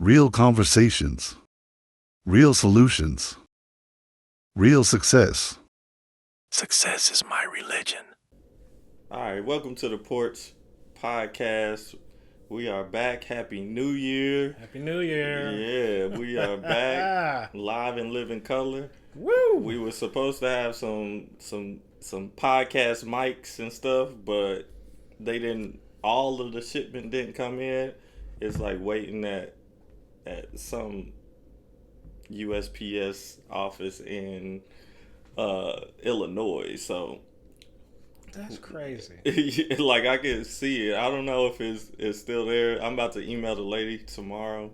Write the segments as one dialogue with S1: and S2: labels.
S1: Real conversations, real solutions, real success.
S2: Success is my religion.
S3: All right, welcome to the Porch Podcast. We are back. Happy New Year.
S4: Happy New Year.
S3: Yeah, we are back live in living color.
S4: Woo!
S3: We were supposed to have some podcast mics and stuff, but they didn't. All of the shipment didn't come in. It's like waiting at some USPS office in Illinois. So
S4: that's crazy.
S3: Like I can see it. I don't know if it's still there. I'm about to email the lady tomorrow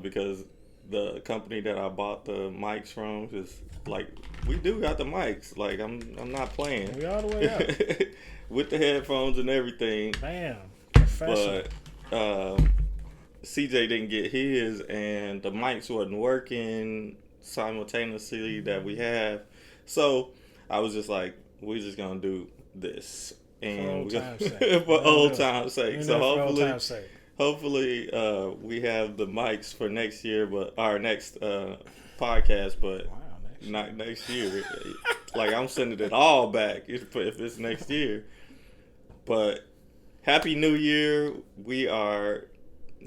S3: because the company that I bought the mics from is like, we do got the mics. Like I'm not playing.
S4: We all the way up
S3: with the headphones and everything.
S4: Bam, professional.
S3: But CJ didn't get his, and the mics wasn't working simultaneously that we have. So I was just like, we're just gonna do this, and for old time's sake. So hopefully, we have the mics for next year, but our next podcast, but not next year. Like I'm sending it all back if it's next year. But Happy New Year! We are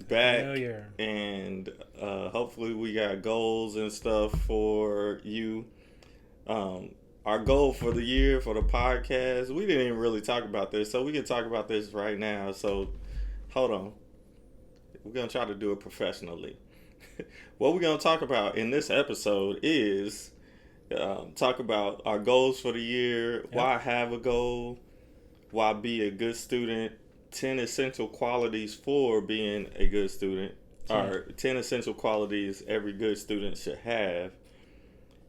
S3: back,
S4: New Year.
S3: And hopefully we got goals and stuff for you. Our goal for the year for the podcast, we didn't even really talk about this, so we can talk about this right now. So hold on, we're gonna try to do it professionally. What we're gonna talk about in this episode is talk about our goals for the year, why have a goal, why be a good student, 10 essential qualities for being a good student, or 10 essential qualities every good student should have.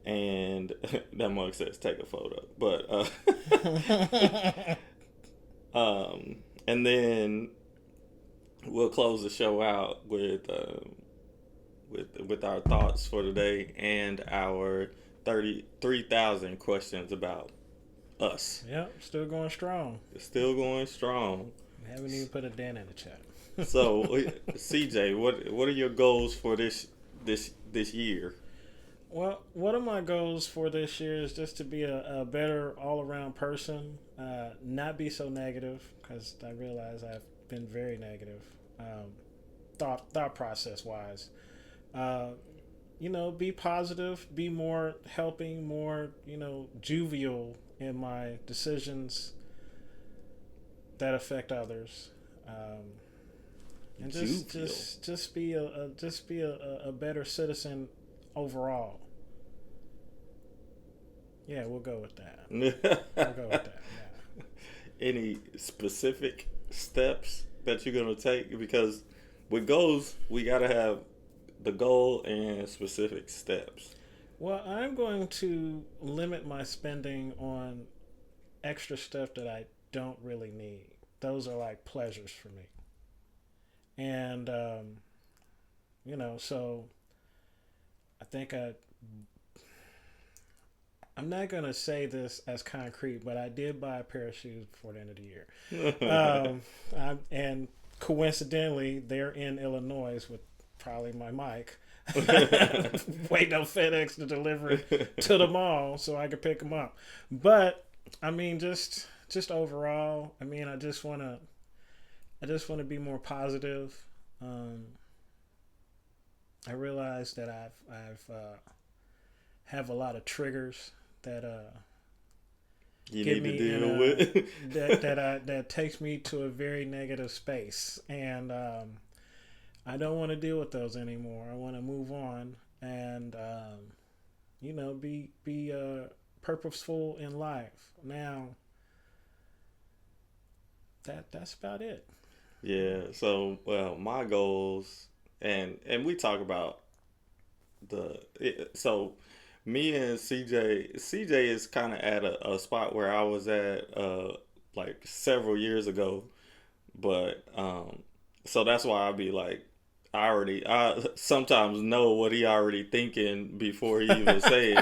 S3: And that mug says take a photo, but and then we'll close the show out with our thoughts for today and our 33,000 questions about us.
S4: Yep, still going strong.
S3: Still going strong.
S4: We haven't even put a dent in the chat.
S3: So, CJ, what are your goals for this year?
S4: Well, one of my goals for this year is just to be a better all-around person, not be so negative, because I realize I've been very negative, thought process-wise. Be positive, be more helping, more, jovial in my decisions that affect others, and just be a better citizen overall. Yeah, we'll go with that. Yeah.
S3: Any specific steps that you're gonna take? Because with goals, we gotta have the goal and specific steps.
S4: Well, I'm going to limit my spending on extra stuff that I don't really need. Those are like pleasures for me. And, so I think I'm not going to say this as concrete, but I did buy a pair of shoes before the end of the year. And coincidentally, they're in Illinois with probably my mic. Waiting on FedEx to deliver it to the mall so I can pick them up. But I mean, just overall, I mean, I just want to be more positive. I realize that I've have a lot of triggers that
S3: you need to deal with
S4: that takes me to a very negative space, and I don't want to deal with those anymore. I want to move on and be purposeful in life. Now that's about it.
S3: Yeah. So my goals, and we talk about so me and CJ is kind of at a spot where I was at like several years ago, but so that's why I'd be like, I sometimes know what he already thinking before he even say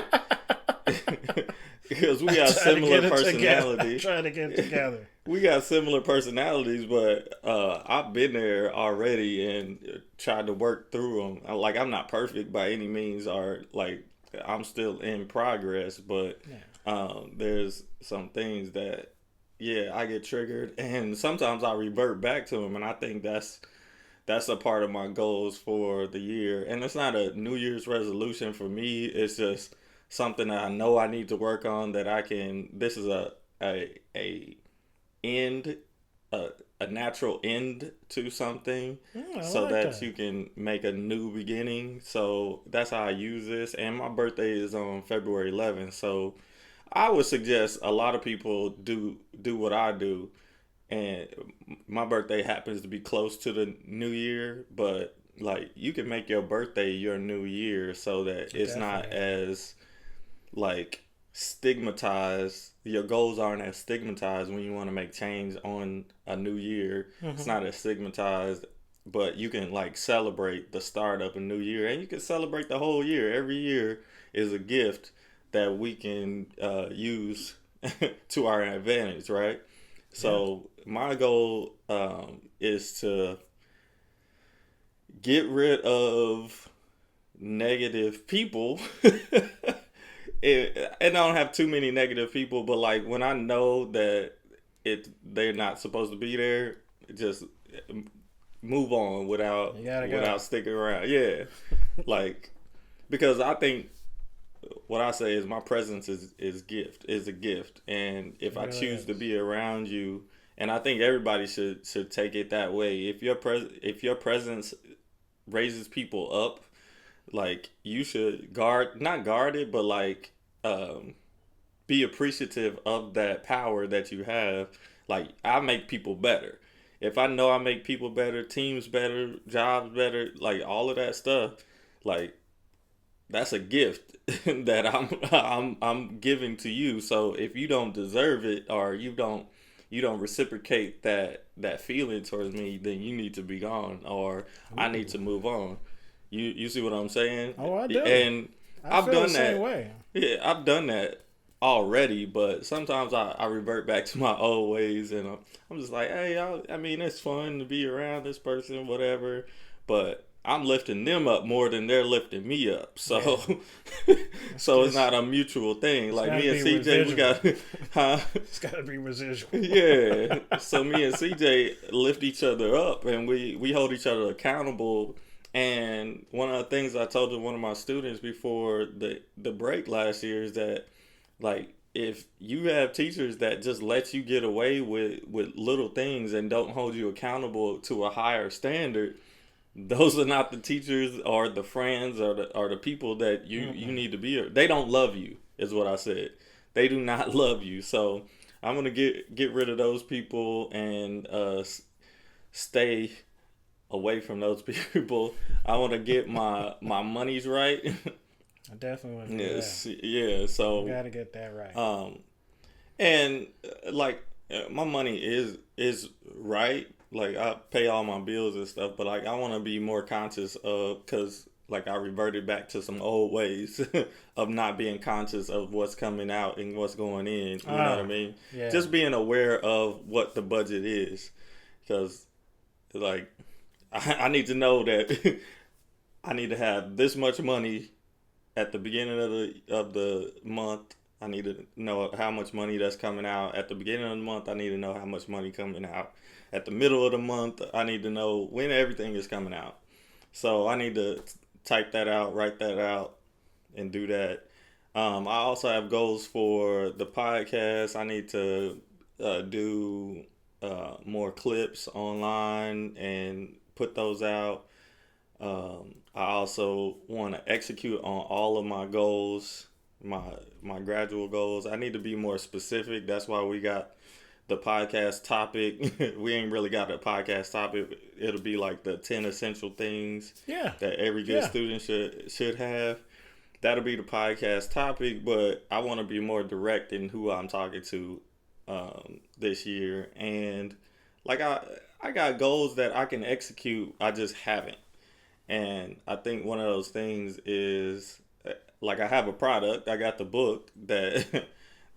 S3: it. because we got similar personalities.
S4: Trying to get it together.
S3: We got similar personalities, but I've been there already and tried to work through them. Like, I'm not perfect by any means, or like I'm still in progress, but there's some things that I get triggered, and sometimes I revert back to them, and I think that's a part of my goals for the year. And it's not a New Year's resolution for me. It's just something that I know I need to work on, that I can. This is a end, a natural end to something, so like that you can make a new beginning. So that's how I use this. And my birthday is on February 11th, so I would suggest a lot of people do what I do. And my birthday happens to be close to the new year, but like, you can make your birthday your new year, so that it's not as like stigmatized. Your goals aren't as stigmatized when you want to make change on a new year. It's not as stigmatized, but you can like celebrate the start of a new year, and you can celebrate the whole year. Every year is a gift that we can use to our advantage, right? So my goal is to get rid of negative people. And I don't have too many negative people, but like, when I know that they're not supposed to be there, just move on without sticking around. Yeah, like, because I think what I say is my presence is a gift, and if I choose to be around you, and I think everybody should take it that way. If your presence raises people up, like, you should not guard it, but like be appreciative of that power that you have. Like, I make people better. If I know I make people better, teams better, jobs better, like all of that stuff, like, that's a gift that I'm giving to you. So if you don't deserve it, or you don't reciprocate that feeling towards me, then you need to be gone, or I need to move on. You see what I'm saying?
S4: Oh, I do.
S3: And I've
S4: feel
S3: done
S4: the
S3: that.
S4: same way.
S3: Yeah, I've done that already, but sometimes I revert back to my old ways, and I'm just like, hey, I mean, it's fun to be around this person, whatever, but I'm lifting them up more than they're lifting me up. So, so it's not a mutual thing. Like, me and CJ, we got,
S4: It's got to be residual.
S3: Yeah. So me and CJ lift each other up, and we hold each other accountable. And one of the things I told one of my students before the break last year is that, like, if you have teachers that just let you get away with little things and don't hold you accountable to a higher standard, those are not the teachers or the friends or the people that you need to be. They don't love you, is what I said. They do not love you. So I'm gonna get rid of those people and stay away from those people. I want to get my monies right.
S4: I definitely want to do that.
S3: Yeah. So
S4: you gotta get that right.
S3: And like, my money is right. Like, I pay all my bills and stuff, but like, I want to be more conscious of, because like, I reverted back to some old ways of not being conscious of what's coming out and what's going in. You know what I mean?
S4: Yeah.
S3: Just being aware of what the budget is, because like, I need to know that I need to have this much money at the beginning of the month. I need to know how much money that's coming out at the beginning of the month. I need to know how much money coming out at the middle of the month. I need to know when everything is coming out. So I need to type that out, write that out, and do that. I also have goals for the podcast. I need to do more clips online and put those out. I also want to execute on all of my goals, my gradual goals. I need to be more specific. That's why we got the podcast topic. We ain't really got a podcast topic. It'll be like the 10 essential things that every good student should have. That'll be the podcast topic, but I want to be more direct in who I'm talking to this year. And like, I got goals that I can execute, I just haven't. And I think one of those things is, like, I have a product. I got the book that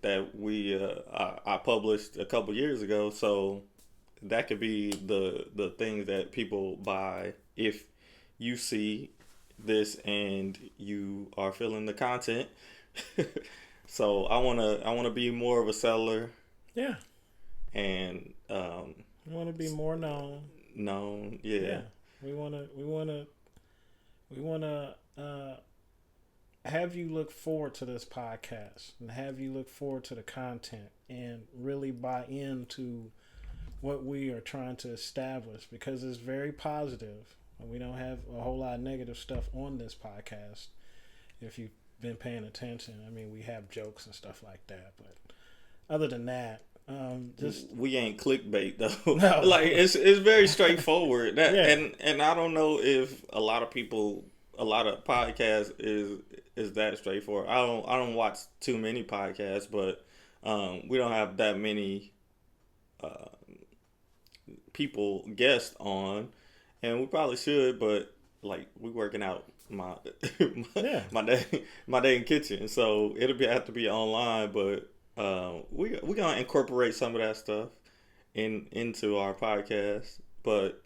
S3: that I published a couple years ago. So that could be the things that people buy if you see this and you are feeling the content. So I wanna be more of a seller.
S4: Yeah.
S3: And
S4: We want to be more known.
S3: known. Yeah.
S4: Yeah. We want to have you look forward to this podcast and have you look forward to the content and really buy into what we are trying to establish, because it's very positive. We don't have a whole lot of negative stuff on this podcast. If you've been paying attention, I mean, we have jokes and stuff like that, but other than that, just
S3: we ain't clickbait though.
S4: No.
S3: Like it's very straightforward. That
S4: Yeah.
S3: and I don't know if a lot of podcasts is that straightforward. I don't watch too many podcasts, but we don't have that many people guests on, and we probably should. But like we working out my my day in kitchen, so have to be online, but. We're gonna incorporate some of that stuff into our podcast, but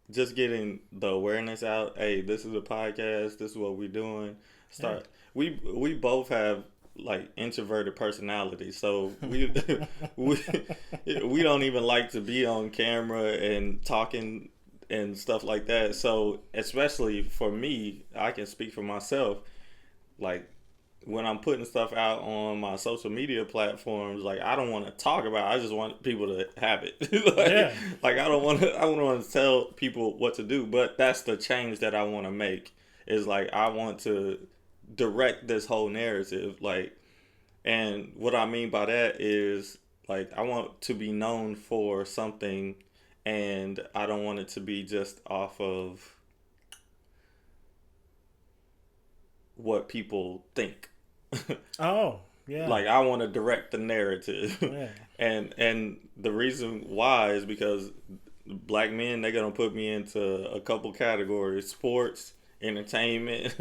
S3: just getting the awareness out. Hey, this is a podcast. This is what we're doing. We both have like introverted personalities, so we we don't even like to be on camera and talking and stuff like that. So especially for me, I can speak for myself. Like, when I'm putting stuff out on my social media platforms, like I don't want to talk about it. I just want people to have it. Like I don't want to tell people what to do, but that's the change that I want to make. Is like I want to direct this whole narrative, like, and what I mean by that is like I want to be known for something, and I don't want it to be just off of what people think.
S4: Oh, yeah.
S3: Like I want to direct the narrative.
S4: Yeah.
S3: and the reason why is because black men, they're gonna put me into a couple categories: sports, entertainment,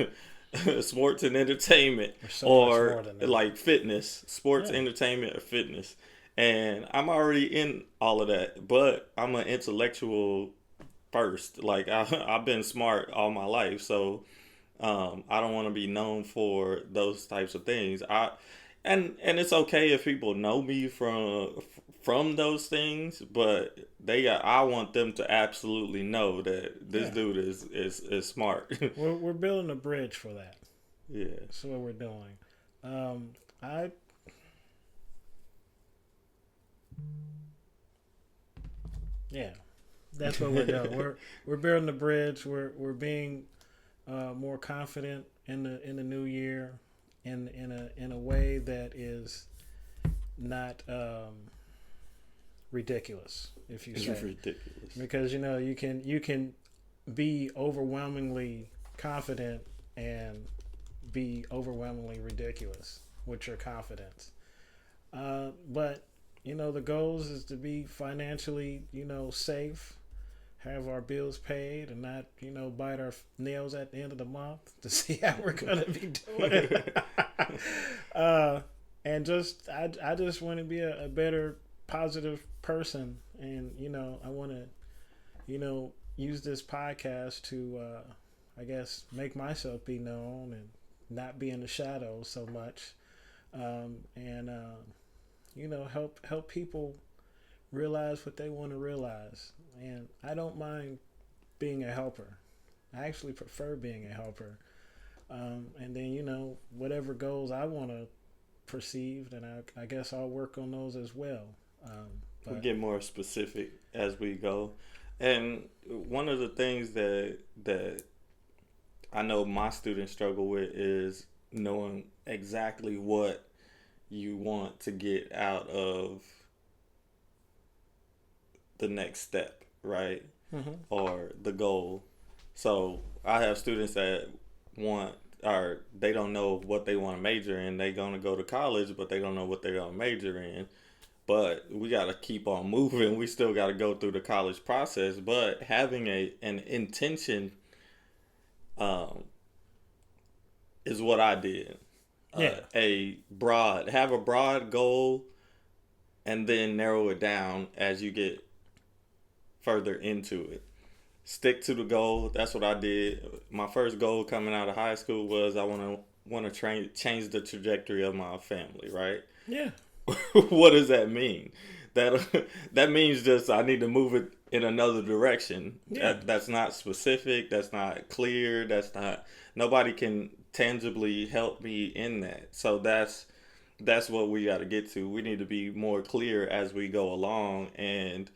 S3: sports and entertainment, or like fitness, sports, entertainment, or fitness. And I'm already in all of that, but I'm an intellectual first. Like I've been smart all my life, so I don't want to be known for those types of things. And it's okay if people know me from those things, but I want them to absolutely know that this dude is smart.
S4: We're building a bridge for that.
S3: Yeah,
S4: that's what we're doing. Yeah, that's what we're doing. We're building a bridge. We're being more confident in the new year, in a way that is not ridiculous. If you say
S3: ridiculous,
S4: because you can be overwhelmingly confident and be overwhelmingly ridiculous with your confidence. But the goals is to be financially safe, have our bills paid, and not bite our nails at the end of the month to see how we're gonna be doing. And I just want to be a better, positive person, and I want to use this podcast to I guess make myself be known and not be in the shadows so much, and help people realize what they want to realize. And I don't mind being a helper. I actually prefer being a helper. And then, whatever goals I want to perceive, then I guess I'll work on those as well.
S3: We'll get more specific as we go. And one of the things that I know my students struggle with is knowing exactly what you want to get out of the next step, right?
S4: Mm-hmm.
S3: Or the goal. So I have students that they don't know what they want to major in. They're going to go to college, but they don't know what they're going to major in. But we got to keep on moving. We still got to go through the college process. But having an intention is what I did. have a broad goal and then narrow it down as you get further into it. Stick to the goal. That's what I did. My first goal coming out of high school was I want to change the trajectory of my family, right?
S4: Yeah.
S3: What does that mean? That means just I need to move it in another direction.
S4: Yeah.
S3: That's not specific. That's not clear. Nobody can tangibly help me in that. So that's what we got to get to. We need to be more clear as we go along, and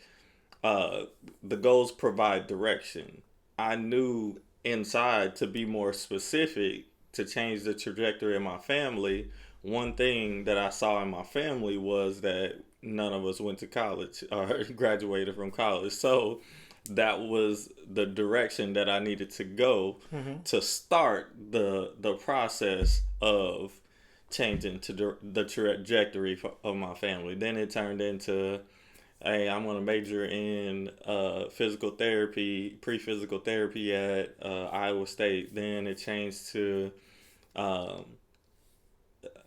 S3: the goals provide direction. I knew inside to be more specific to change the trajectory of my family. One thing that I saw in my family was that none of us went to college or graduated from college. So that was the direction that I needed to go to start the process of changing to the trajectory of my family. Then it turned into, hey, I'm going to major in physical therapy, pre-physical therapy at Iowa State. Then it changed to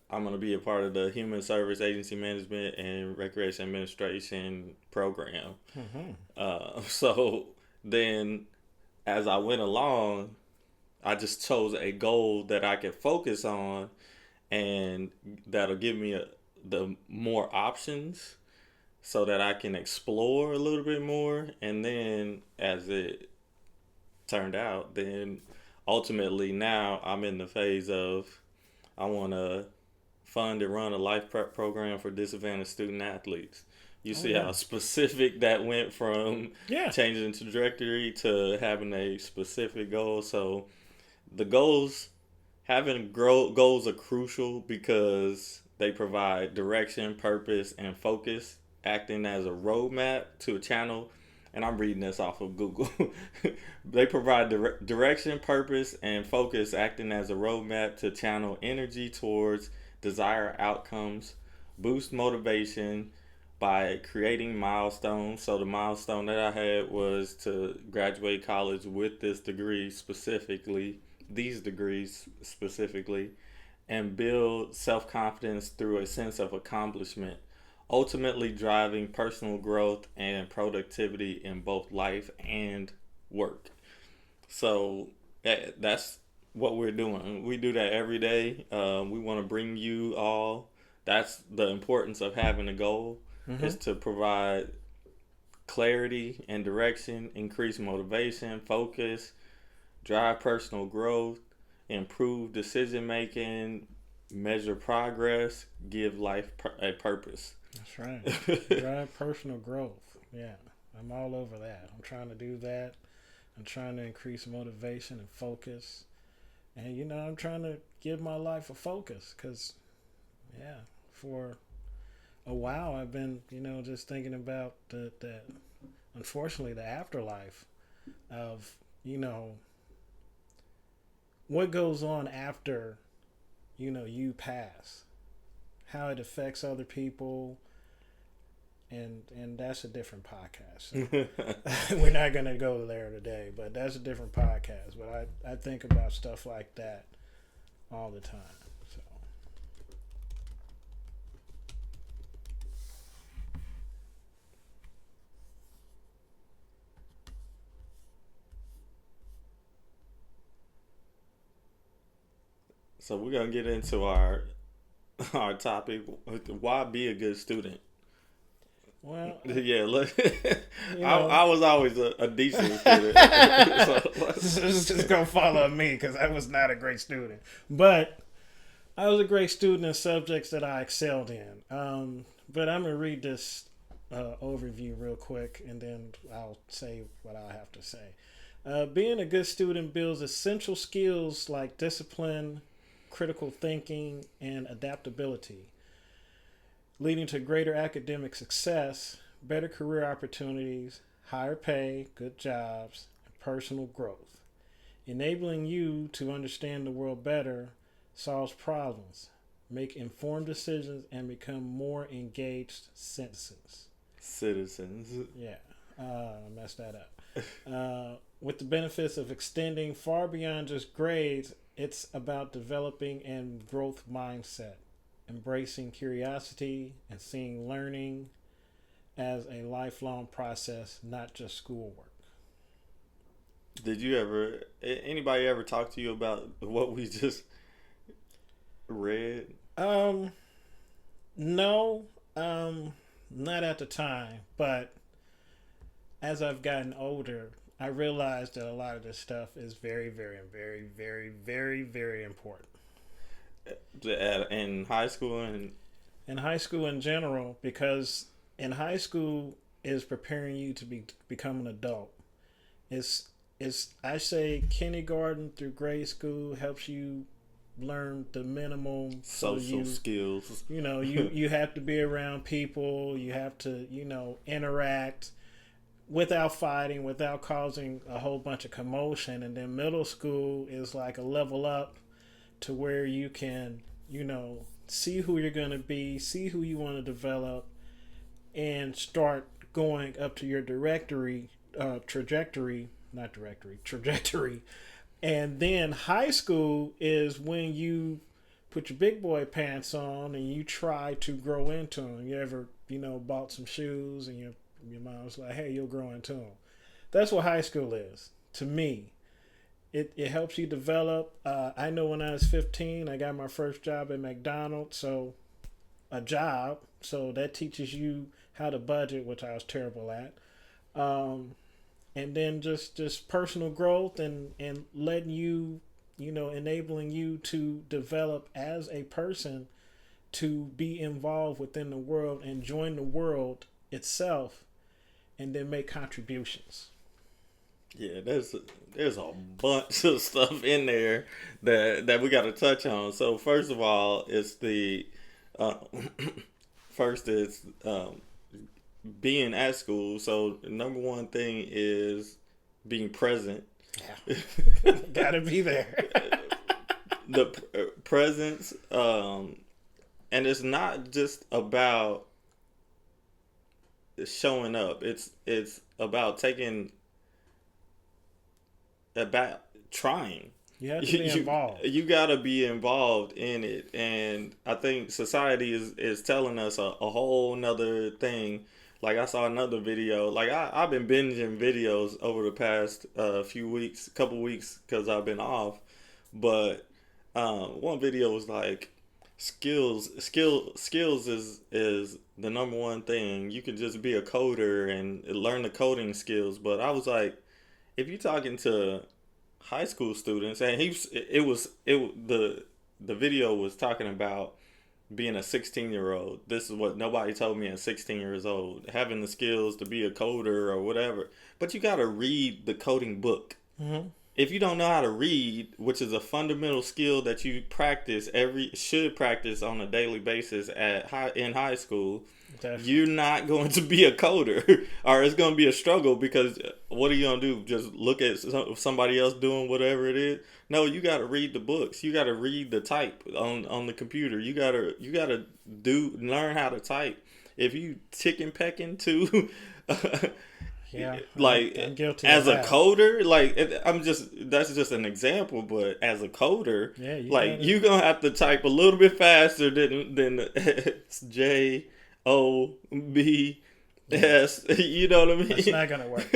S3: I'm going to be a part of the Human Service Agency Management and Recreation Administration program. So then as I went along, I just chose a goal that I could focus on, and that'll give me the more options so that I can explore a little bit more. And then as it turned out, then ultimately now I'm in the phase of I want to fund and run a life prep program for disadvantaged student athletes. You see how specific that went from changing the trajectory to having a specific goal. So the having goals are crucial because they provide direction, purpose, and focus, acting as a roadmap to a channel. And I'm reading this off of Google. They provide direction, purpose, and focus, acting as a roadmap to channel energy towards desired outcomes, boost motivation by creating milestones. So the milestone that I had was to graduate college with these degrees specifically, and build self-confidence through a sense of accomplishment, ultimately driving personal growth and productivity in both life and work. So that's what we're doing. We do that every day. We want to bring you all. That's the importance of having a goal, is to provide clarity and direction, increase motivation, focus, drive personal growth, improve decision making, measure progress, give life a purpose.
S4: That's right. Drive personal growth. Yeah, I'm all over that. I'm trying to do that. I'm trying to increase motivation and focus. And, I'm trying to give my life a focus because, for a while I've been, just thinking about the unfortunately, the afterlife of, what goes on after, you pass, how it affects other people. And that's a different podcast. So we're not going to go there today, but that's a different podcast. But I think about stuff like that all the time.
S3: So we're going to get into our topic, why be a good student?
S4: Well,
S3: yeah, look, I was always a decent student.
S4: So it's just gonna follow me because I was not a great student, but I was a great student in subjects that I excelled in. But I'm gonna read this overview real quick, and then I'll say what I have to say. Being a good student builds essential skills like discipline, critical thinking, and adaptability, leading to greater academic success, better career opportunities, higher pay, good jobs, and personal growth. Enabling you to understand the world better, solve problems, make informed decisions, and become more engaged citizens.
S3: Citizens.
S4: Yeah, I messed that up. With the benefits of extending far beyond just grades, it's about developing and growth mindset, embracing curiosity, and seeing learning as a lifelong process, not just schoolwork.
S3: Did you ever, anybody ever talk to you about what we just read?
S4: Um, no, not at the time, but as I've gotten older, I realized that a lot of this stuff is very, very, very, very, very, very important.
S3: In high school and
S4: In high school in general, because in high school is preparing you to become an adult. It's I say kindergarten through grade school helps you learn the minimum so
S3: social skills.
S4: you have to be around people, you have to interact without fighting, without causing a whole bunch of commotion. And then middle school is like a level up to where you can see who you're going to be, see who you want to develop, and start going up to your trajectory. And then high school is when you put your big boy pants on and you try to grow into them. You ever bought some shoes and your mom's like, hey, you'll grow into them. That's what high school is to me. It helps you develop. I know when I was 15, I got my first job at McDonald's, so a job. So that teaches you how to budget, which I was terrible at. And then just personal growth and letting you, enabling you to develop as a person, to be involved within the world and join the world itself, and then make contributions.
S3: Yeah, there's a bunch of stuff in there that we got to touch on. So first of all, it's the first is being at school. So number one thing is being present.
S4: Yeah, gotta be there.
S3: The presence, and it's not just about showing up. It's about trying.
S4: You have to be involved.
S3: You gotta be involved in it, and I think society is telling us a whole nother thing. Like I saw another video. Like I've been binging videos over the past couple weeks because I've been off. But one video was like skills is the number one thing. You could just be a coder and learn the coding skills. But I was like, if you're talking to high school students, and the video was talking about being a 16-year-old. This is what nobody told me at 16 years old, having the skills to be a coder or whatever. But you got to read the coding book.
S4: Mm-hmm.
S3: If you don't know how to read, which is a fundamental skill that you should practice on a daily basis in high school, definitely, you're not going to be a coder, or it's going to be a struggle, because what are you going to do? Just look at somebody else doing whatever it is? No, you got to read the books. You got to read the type on the computer. You got to learn how to type. If you chicken pecking too.
S4: Yeah,
S3: like
S4: I'm guilty
S3: as
S4: of
S3: a coder, that's just an example, but as a coder,
S4: yeah,
S3: you're gonna have to type a little bit faster than J O B S. You know what I mean?
S4: It's not gonna work.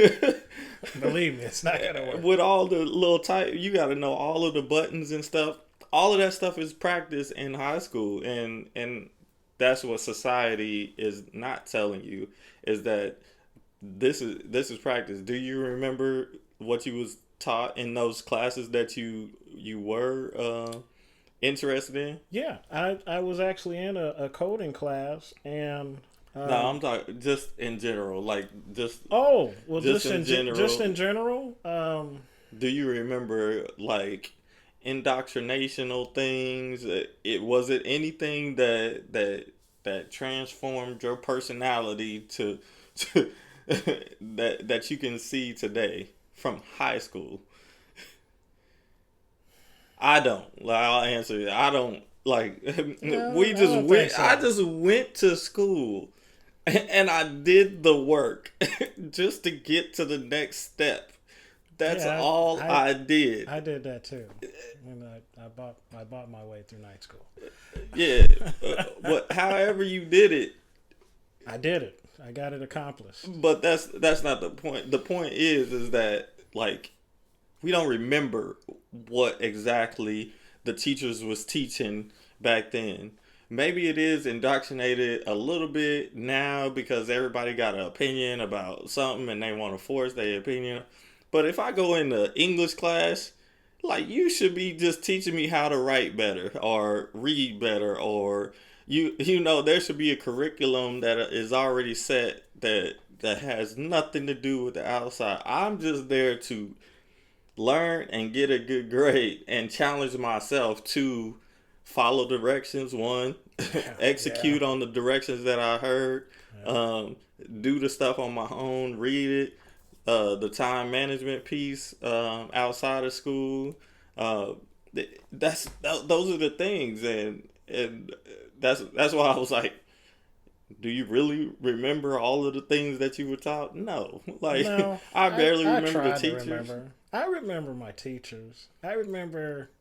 S4: Believe me, it's not gonna work.
S3: With all the little type, you got to know all of the buttons and stuff. All of that stuff is practiced in high school, and that's what society is not telling you, is that this is practice. Do you remember what you was taught in those classes that you were interested in?
S4: Yeah, I was actually in a coding class, and
S3: no, I'm talking just in general, just
S4: in general. Just in general.
S3: Do you remember indoctrinational things? Was it anything that transformed your personality to that you can see today from high school? I don't. I'll answer it. I don't.
S4: No,
S3: we just went.
S4: so.
S3: I just went to school, And I did the work just to get to the next step. That's
S4: Yeah,
S3: all I did.
S4: I did that too. And I bought my way through night school.
S3: Yeah. However you did it.
S4: I did it. I got it accomplished.
S3: But that's not the point. The point is that, like, we don't remember what exactly the teachers was teaching back then. Maybe it is indoctrinated a little bit now because everybody got an opinion about something and they want to force their opinion. But if I go into English class, like, you should be just teaching me how to write better or read better, or there should be a curriculum that is already set that has nothing to do with the outside. I'm just there to learn and get a good grade and challenge myself to follow directions, execute on the directions that I heard, do the stuff on my own, read it, the time management piece outside of school. Those are the things, and that's why I was like, do you really remember all of the things that you were taught? No. Like,
S4: No,
S3: I barely remember the
S4: tried to
S3: teachers.
S4: I remember my teachers. I remember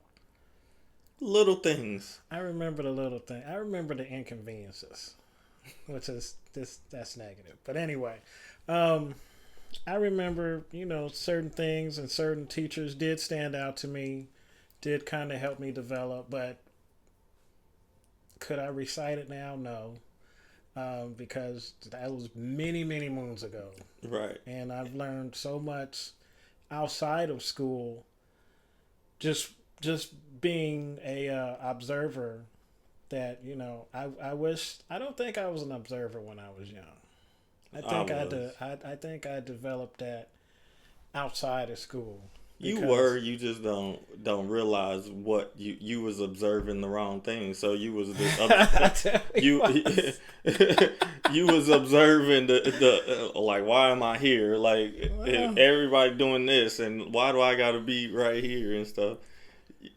S3: Little things.
S4: the little thing. I remember the inconveniences, which is that's negative. But anyway, I remember, certain things and certain teachers did stand out to me, did kind of help me develop. But could I recite it now? No. Because that was many, many moons ago.
S3: Right.
S4: And I've learned so much outside of school, just being a observer, that I don't think I was an observer when I was young. I think I developed that outside of school.
S3: You just don't realize what you was observing the wrong thing. So you was you was observing the like, why am I here? Like, everybody doing this, and why do I got to be right here and stuff?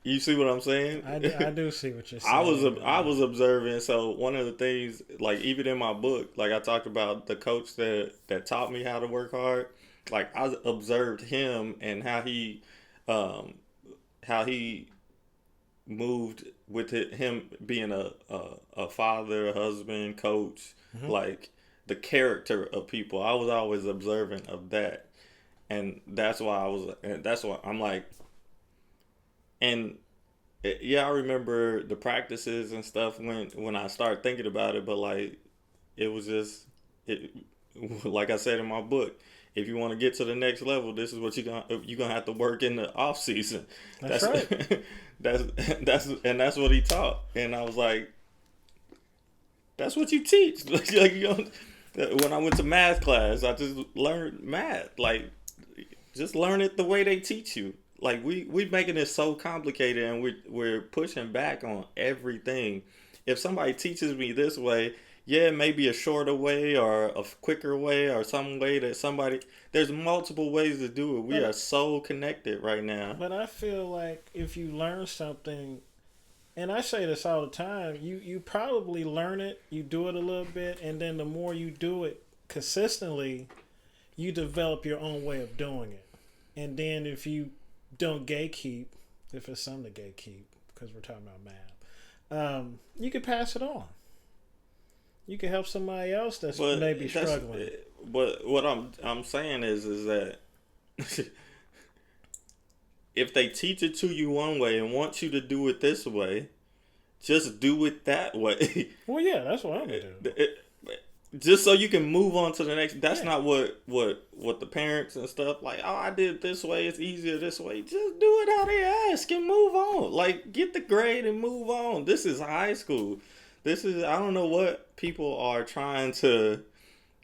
S3: You see what I'm saying?
S4: I do see what you're saying.
S3: I was observing. So one of the things, like, even in my book, like, I talked about the coach that taught me how to work hard. Like, I observed him and how he moved with him being a father, a husband, coach, like, the character of people. I was always observant of that, and that's why I'm like, and yeah, I remember the practices and stuff when I started thinking about it, but, like, it was just like I said in my book. If you want to get to the next level, this is what you're gonna have to work in the off season.
S4: That's right.
S3: that's what he taught, and I was like, that's what you teach. Like, when I went to math class, I just learned math. Like, just learn it the way they teach you. Like, we making it so complicated, and we're pushing back on everything. If somebody teaches me this way, yeah, maybe a shorter way or a quicker way or some way that there's multiple ways to do it. We are so connected right now.
S4: But I feel like if you learn something, and I say this all the time, you probably learn it, you do it a little bit, and then the more you do it consistently, you develop your own way of doing it. And then if you don't gatekeep, if it's something to gatekeep, because we're talking about math, you can pass it on. You can help somebody else that's maybe struggling.
S3: But what I'm saying is that if they teach it to you one way and want you to do it this way, just do it that way.
S4: Well, yeah, that's what I'm gonna do.
S3: Just so you can move on to the next. That's not what the parents and stuff, like, oh, I did it this way, it's easier this way. Just do it how they ask and move on. Like, get the grade and move on. This is high school. I don't know what people are trying to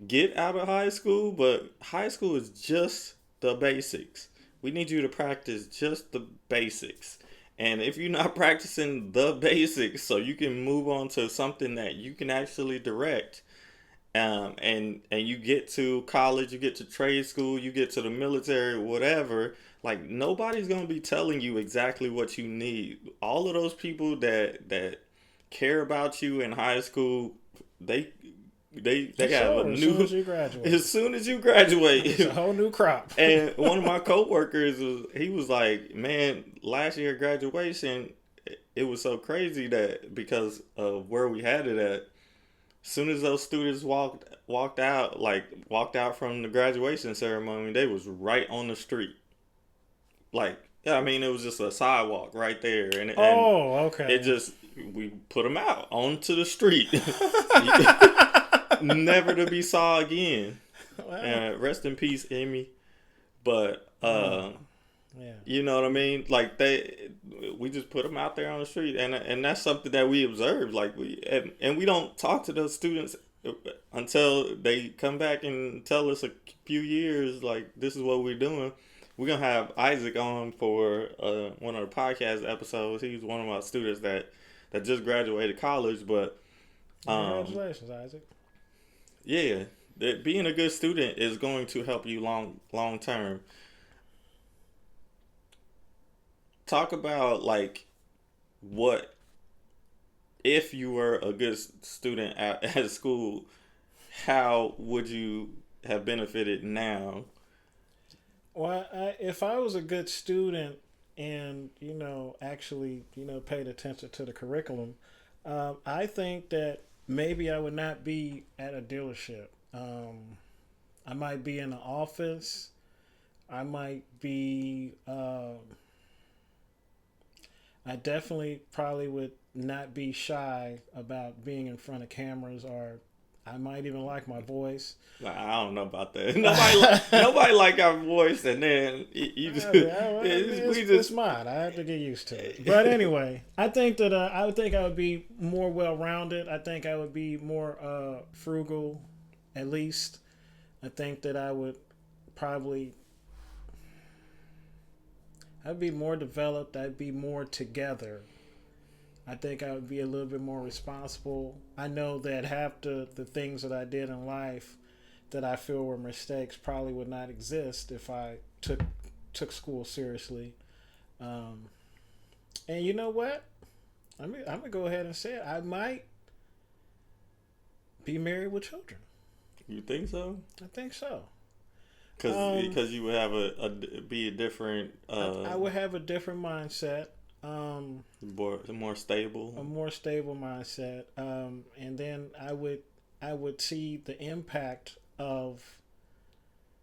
S3: get out of high school, but high school is just the basics. We need you to practice just the basics. And if you're not practicing the basics so you can move on to something that you can actually direct, and you get to college, you get to trade school, you get to the military, whatever, like, nobody's going to be telling you exactly what you need. All of those people that care about you in high school, They
S4: Sure,
S3: have a
S4: as
S3: new
S4: soon as you graduate.
S3: as soon as you graduate.
S4: It's a whole new crop.
S3: And one of my coworkers was like, "Man, last year graduation, it was so crazy that because of where we had it at, as soon as those students walked out from the graduation ceremony, they was right on the street. Like, yeah, I mean, it was just a sidewalk right there, and
S4: Okay.
S3: it just we put them out onto the street, never to be saw again.
S4: Wow.
S3: Rest in peace, Amy. But
S4: Yeah.
S3: you know what I mean? Like we just put them out there on the street, and that's something that we observe. Like and we don't talk to those students until they come back and tell us a few years like this is what we're doing. We're gonna have Isaac on for one of the podcast episodes. He's one of my students that just graduated college, but
S4: Congratulations, Isaac.
S3: yeah, being a good student is going to help you long term. Talk about like what if you were a good student at school, how would you have benefited now?
S4: Well, if I was a good student and actually paid attention to the curriculum, I think that maybe I would not be at a dealership. I might be in the office. I might be. I definitely probably would not be shy about being in front of cameras, or I might even like my voice.
S3: I don't know about that. Nobody like our voice, and then you just
S4: It's mine. I have to get used to it. But anyway, I think that I would be more well-rounded. I think I would be more frugal, at least. I think that I would probably. I'd be more developed. I'd be more together. I think I would be a little bit more responsible. I know that half the things that I did in life that I feel were mistakes probably would not exist if I took school seriously. And you know what? I'm gonna go ahead and say it. I might be married with children.
S3: You think so?
S4: I think so.
S3: Because you would have be a different.
S4: I would have a different mindset.
S3: More stable.
S4: A more stable mindset. And then I would see the impact of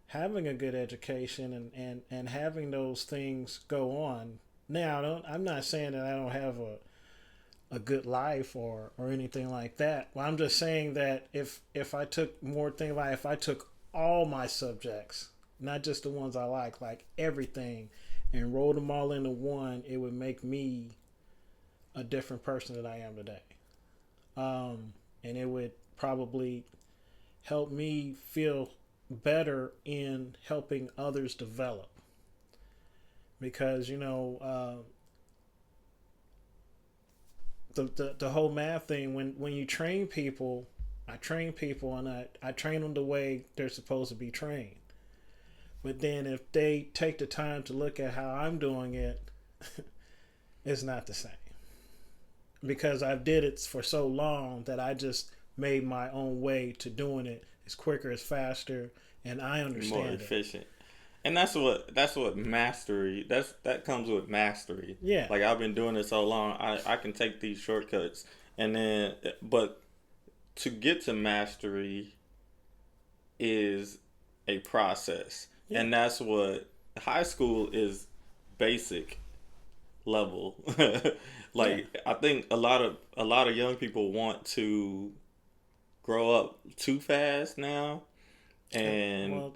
S4: having a good education and having those things go on. Now, I'm not saying that I don't have a good life or anything like that. Well, I'm just saying that if I took more things, like if I took all my subjects, not just the ones I like everything, and rolled them all into one, it would make me a different person than I am today. And it would probably help me feel better in helping others develop. Because, the whole math thing, when you train people, I train people and I train them the way they're supposed to be trained. But then if they take the time to look at how I'm doing it, it's not the same. Because I've did it for so long that I just made my own way to doing it. It's quicker, it's faster, and I understand
S3: more efficient. And that's what mastery. That comes with mastery.
S4: Yeah.
S3: Like I've been doing it so long, I can take these shortcuts, and then but to get to mastery is a process. Yeah. And that's what high school is, basic level. Like yeah. I think a lot of young people want to grow up too fast now, and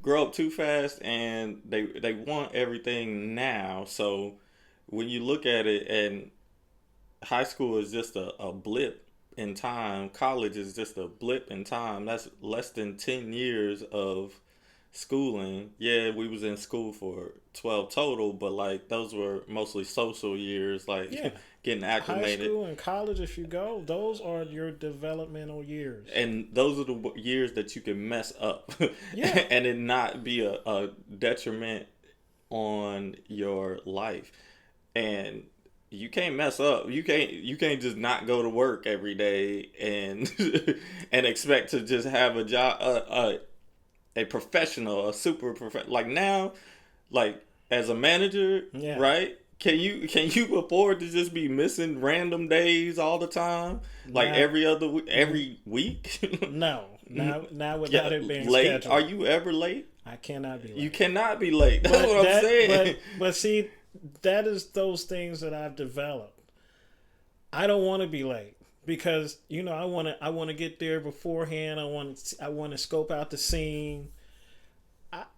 S3: grow up too fast, and they want everything now. So when you look at it, and high school is just a blip in time, college is just a blip in time. That's less than 10 years of schooling. Yeah, we was in school for 12 total, but like those were mostly social years, like getting acclimated.
S4: High school and college, if you go, those are your developmental years.
S3: And those are the years that you can mess up. And it not be a detriment on your life. And you can't mess up. You can't just not go to work every day and and expect to just have a job, a professional, a super professional. Like now, like as a manager,
S4: Yeah.
S3: right? Can you afford to just be missing random days all the time, like
S4: Now,
S3: every week?
S4: no, not
S3: Yeah,
S4: without it being
S3: late? Are
S4: scheduled.
S3: you ever late?
S4: I cannot be
S3: You
S4: late.
S3: cannot be late. That's
S4: But
S3: what I'm
S4: that,
S3: saying.
S4: but see, that is those things that I've developed. I don't want to be late because I want to get there beforehand. I want to scope out the scene.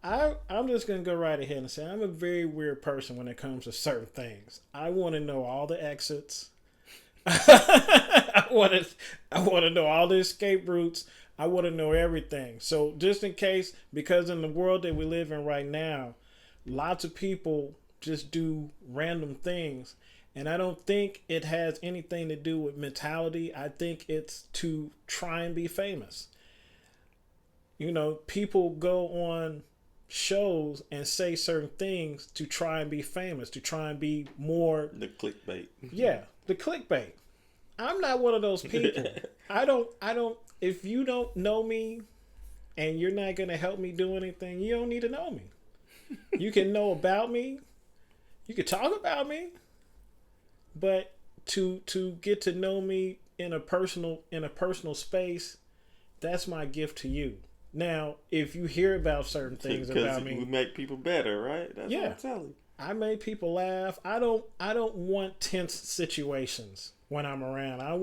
S4: I'm just gonna go right ahead and say I'm a very weird person when it comes to certain things. I want to know all the exits. I want to know all the escape routes. I want to know everything. So just in case, because in the world that we live in right now, lots of people just do random things, and I don't think it has anything to do with mentality. I think it's to try and be famous. People go on shows and say certain things to try and be famous, to try and be more.
S3: The clickbait.
S4: Yeah, the clickbait. I'm not one of those people. I don't if you don't know me and you're not going to help me do anything, you don't need to know me. You can know about me. You can talk about me, but to get to know me in a personal space, that's my gift to you. Now, if you hear about certain things about
S3: We
S4: me,
S3: make people better, right? That's
S4: yeah,
S3: what I'm telling you.
S4: I make people laugh. I don't want tense situations when I'm around. I don't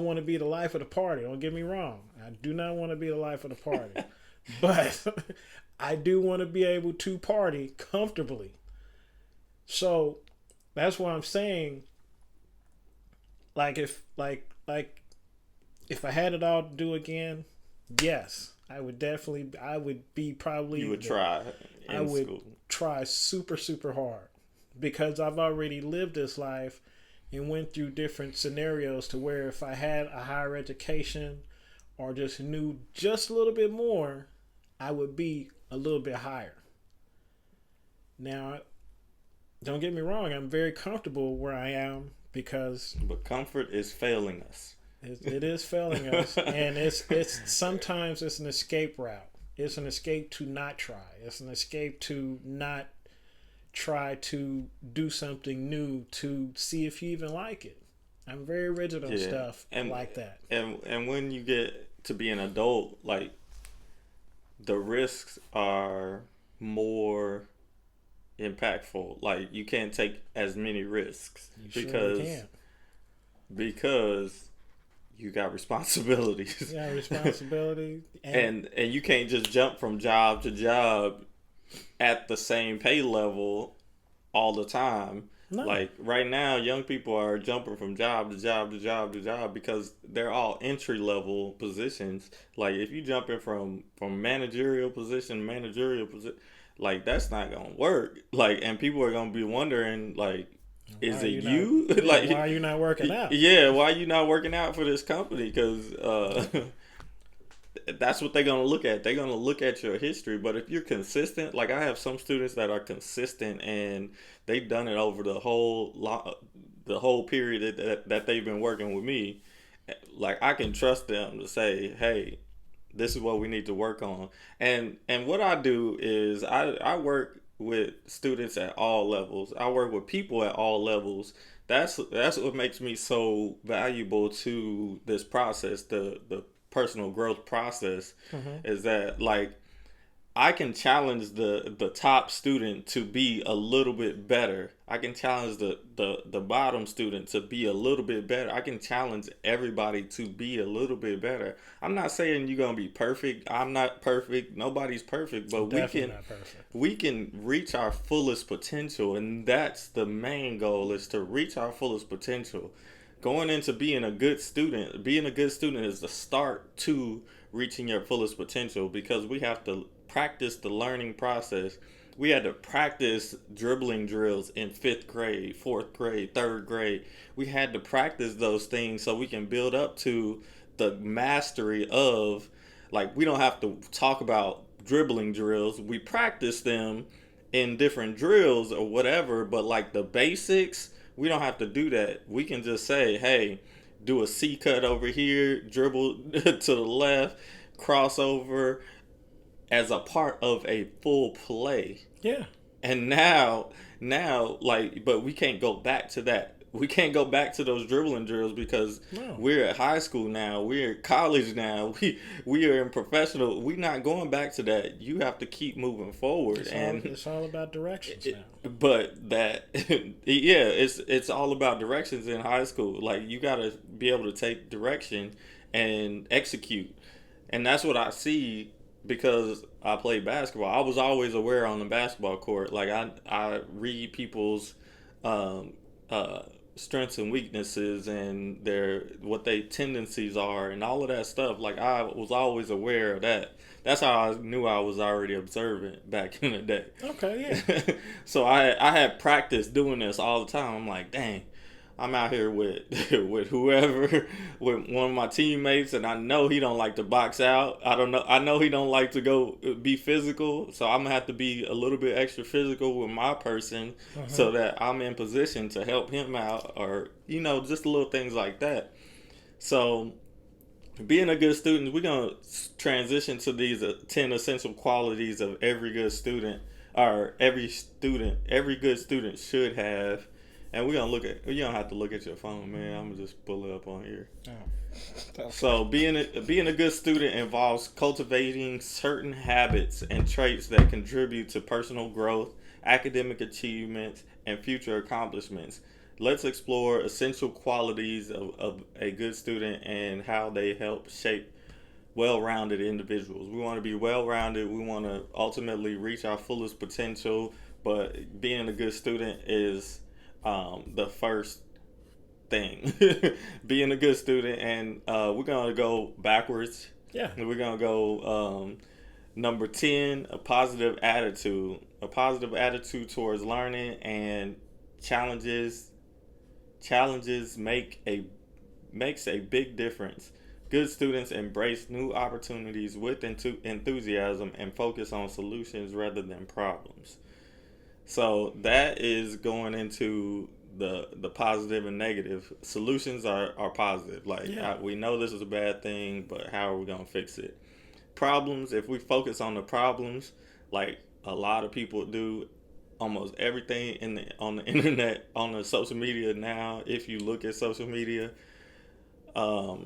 S4: want to be the life of the party. Don't get me wrong. I do not want to be the life of the party. But I do want to be able to party comfortably. So that's why I'm saying, if I had it all to do again, yes, I would be probably
S3: You would try
S4: I
S3: in
S4: would
S3: school.
S4: try super, super hard because I've already lived this life and went through different scenarios to where if I had a higher education or just knew just a little bit more, I would be a little bit higher. Now, don't get me wrong, I'm very comfortable where I am because
S3: But comfort is failing us.
S4: it is failing us, and it's sometimes it's an escape route. It's an escape to not try. It's an escape to not try to do something new to see if you even like it. I'm very rigid on stuff like that.
S3: And when you get to be an adult, like the risks are more impactful. Like you can't take as many risks
S4: You surely can.
S3: because you got responsibilities.
S4: Yeah, responsibility
S3: and you can't just jump from job to job at the same pay level all the time.
S4: no.
S3: Like right now, young people are jumping from job to job to job to job because they're all entry level positions. Like if you jump in from managerial position to managerial position, like that's not gonna work. Like and people are gonna be wondering like, is it you? Like
S4: why are you not working out?
S3: yeah, why are you not working out for this company? Because that's what they're gonna look at. They're gonna look at your history. But if you're consistent, like I have some students that are consistent and they've done it over the whole period that they've been working with me. Like I can trust them to say, hey, this is what we need to work on. And what I do is I work with students at all levels. I work with people at all levels. That's what makes me so valuable to this process, the personal growth process, is that like I can challenge the top student to be a little bit better. I can challenge the bottom student to be a little bit better. I can challenge everybody to be a little bit better. I'm not saying you're gonna be perfect. I'm not perfect. Nobody's perfect, but
S4: Definitely not perfect.
S3: we can reach our fullest potential, and that's the main goal, is to reach our fullest potential. Going into being a good student is the start to reaching your fullest potential, because we have to practice the learning process. We had to practice dribbling drills in 5th grade, 4th grade, 3rd grade. We had to practice those things so we can build up to the mastery of, like, we don't have to talk about dribbling drills. We practice them in different drills or whatever, but like the basics, we don't have to do that. We can just say, hey, do a C cut over here, dribble to the left, crossover as a part of a full play.
S4: Yeah.
S3: And now, like, but we can't go back to that. We can't go back to those dribbling drills because we're at high school now. We're at college now. We are in professional. We're not going back to that. You have to keep moving forward.
S4: It's all about directions now.
S3: But that, yeah, it's all about directions in high school. Like, you got to be able to take direction and execute. And that's what I see because I played basketball. I was always aware on the basketball court. Like, I read people's strengths and weaknesses and what their tendencies are and all of that stuff. Like, I was always aware of that. That's how I knew I was already observant back in the day.
S4: Okay, yeah.
S3: So I had practice doing this all the time. I'm like, dang, I'm out here with with whoever, with one of my teammates, and I know he don't like to box out. I know he don't like to go be physical, so I'm gonna have to be a little bit extra physical with my person so that I'm in position to help him out, or just little things like that. So, being a good student, we're gonna transition to these 10 essential qualities of every good student, or every good student should have. And we're gonna you don't have to look at your phone, man. I'm gonna just pull it up on here. Oh. So being a good student involves cultivating certain habits and traits that contribute to personal growth, academic achievements, and future accomplishments. Let's explore essential qualities of a good student and how they help shape well-rounded individuals. We want to be well-rounded. We want to ultimately reach our fullest potential, but being a good student is the first thing. Being a good student, and we're gonna go backwards.
S4: Yeah.
S3: We're gonna go number 10, a positive attitude. A positive attitude towards learning and challenges makes a big difference. Good students embrace new opportunities with enthusiasm and focus on solutions rather than problems. So that is going into the positive and negative. Solutions are positive. Like, we know this is a bad thing, but how are we going to fix it? Problems, if we focus on the problems, like a lot of people do, almost everything on the internet, on the social media now, if you look at social media, are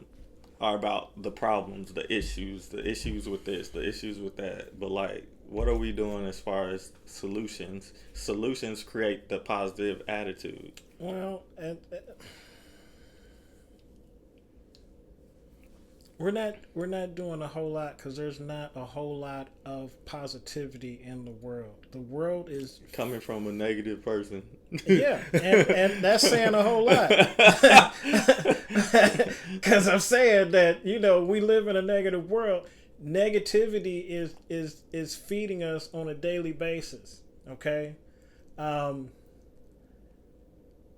S3: about the problems, the issues with this, the issues with that. But, like, what are we doing as far as solutions? Solutions create the positive attitude.
S4: Well, we're not doing a whole lot because there's not a whole lot of positivity in the world. The world is
S3: coming from a negative person.
S4: Yeah, and that's saying a whole lot. Because I'm saying that we live in a negative world. Negativity is feeding us on a daily basis. Okay,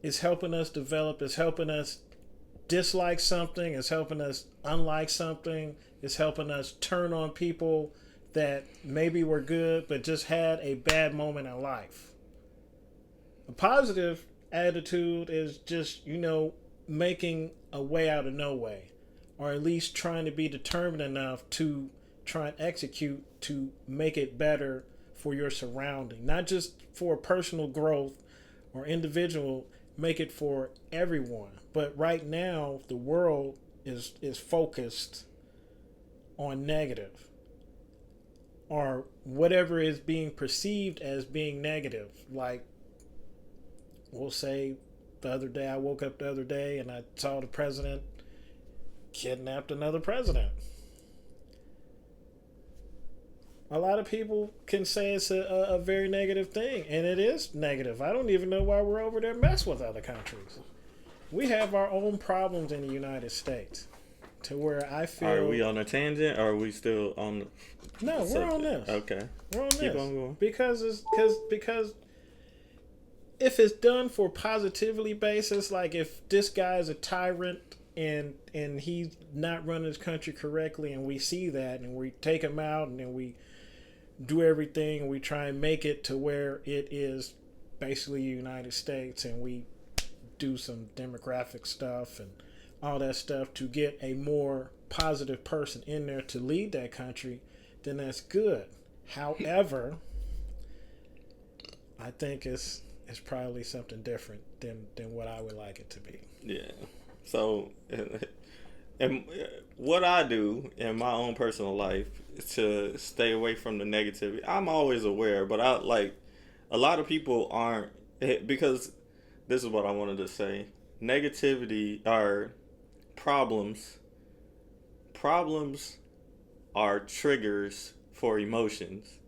S4: it's helping us develop. It's helping us dislike something. It's helping us unlike something. It's helping us turn on people that maybe were good but just had a bad moment in life. A positive attitude is just making a way out of no way, or at least trying to be determined enough to try and execute to make it better for your surrounding, not just for personal growth or individual, make it for everyone. But right now the world is focused on negative, or whatever is being perceived as being negative. Like, we'll say I woke up the other day and I saw the president kidnapped another president. A lot of people can say it's a very negative thing, and it is negative. I don't even know why we're over there messing with other countries. We have our own problems in the United States, to where I feel...
S3: Are we on a tangent, or are we still on the...
S4: No, we're on this.
S3: Okay.
S4: We're on this.
S3: Keep on going.
S4: Because if it's done for positively basis, like if this guy is a tyrant and he's not running his country correctly, and we see that, and we take him out, and then we do everything, and we try and make it to where it is basically the United States, and we do some demographic stuff and all that stuff to get a more positive person in there to lead that country, then that's good. However, I think it's probably something different than what I would like it to be.
S3: Yeah. So, and what I do in my own personal life to stay away from the negativity, I'm always aware, but I like a lot of people aren't, because this is what I wanted to say. Negativity are problems. Problems are triggers for emotions.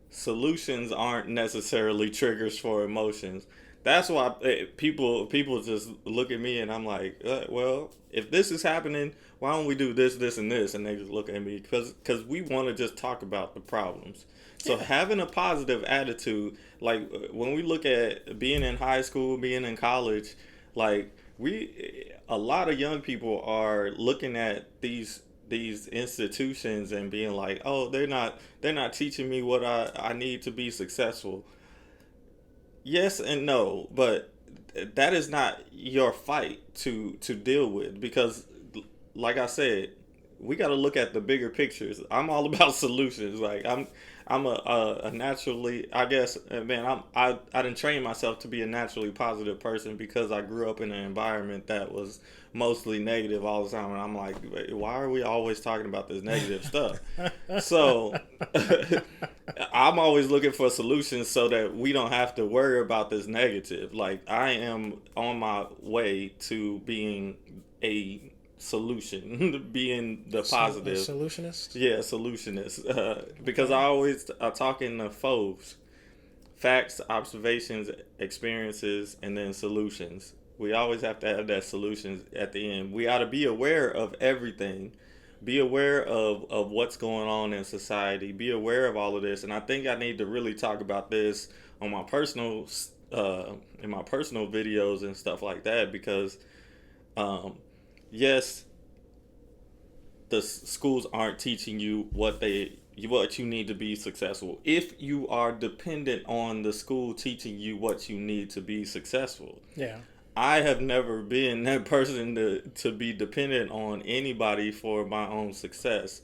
S3: Solutions aren't necessarily triggers for emotions. That's why people just look at me and I'm like, well, if this is happening, why don't we do this, this, and this? And they just look at me because we want to just talk about the problems. So having a positive attitude, like when we look at being in high school, being in college, like a lot of young people are looking at these institutions and being like, oh, they're not teaching me what I need to be successful. Yes and no, but that is not your fight to deal with, because like I said, we got to look at the bigger pictures. I'm all about solutions. Like I'm a naturally, I guess, man, I didn't train myself to be a naturally positive person because I grew up in an environment that was mostly negative all the time, and I'm like, why are we always talking about this negative stuff? So I'm always looking for solutions so that we don't have to worry about this negative. Like I am on my way to being a solution, being the positive.
S4: A solutionist?
S3: Yeah, solutionist. Because I always talk in the FOs: facts, observations, experiences, and then solutions. We always have to have that solutions at the end. We ought to be aware of everything. Be aware of what's going on in society. Be aware of all of this. And I think I need to really talk about this on my personal, in my personal videos and stuff like that, because yes, the schools aren't teaching you what you need to be successful. If you are dependent on the school teaching you what you need to be successful.
S4: Yeah.
S3: I have never been that person to be dependent on anybody for my own success.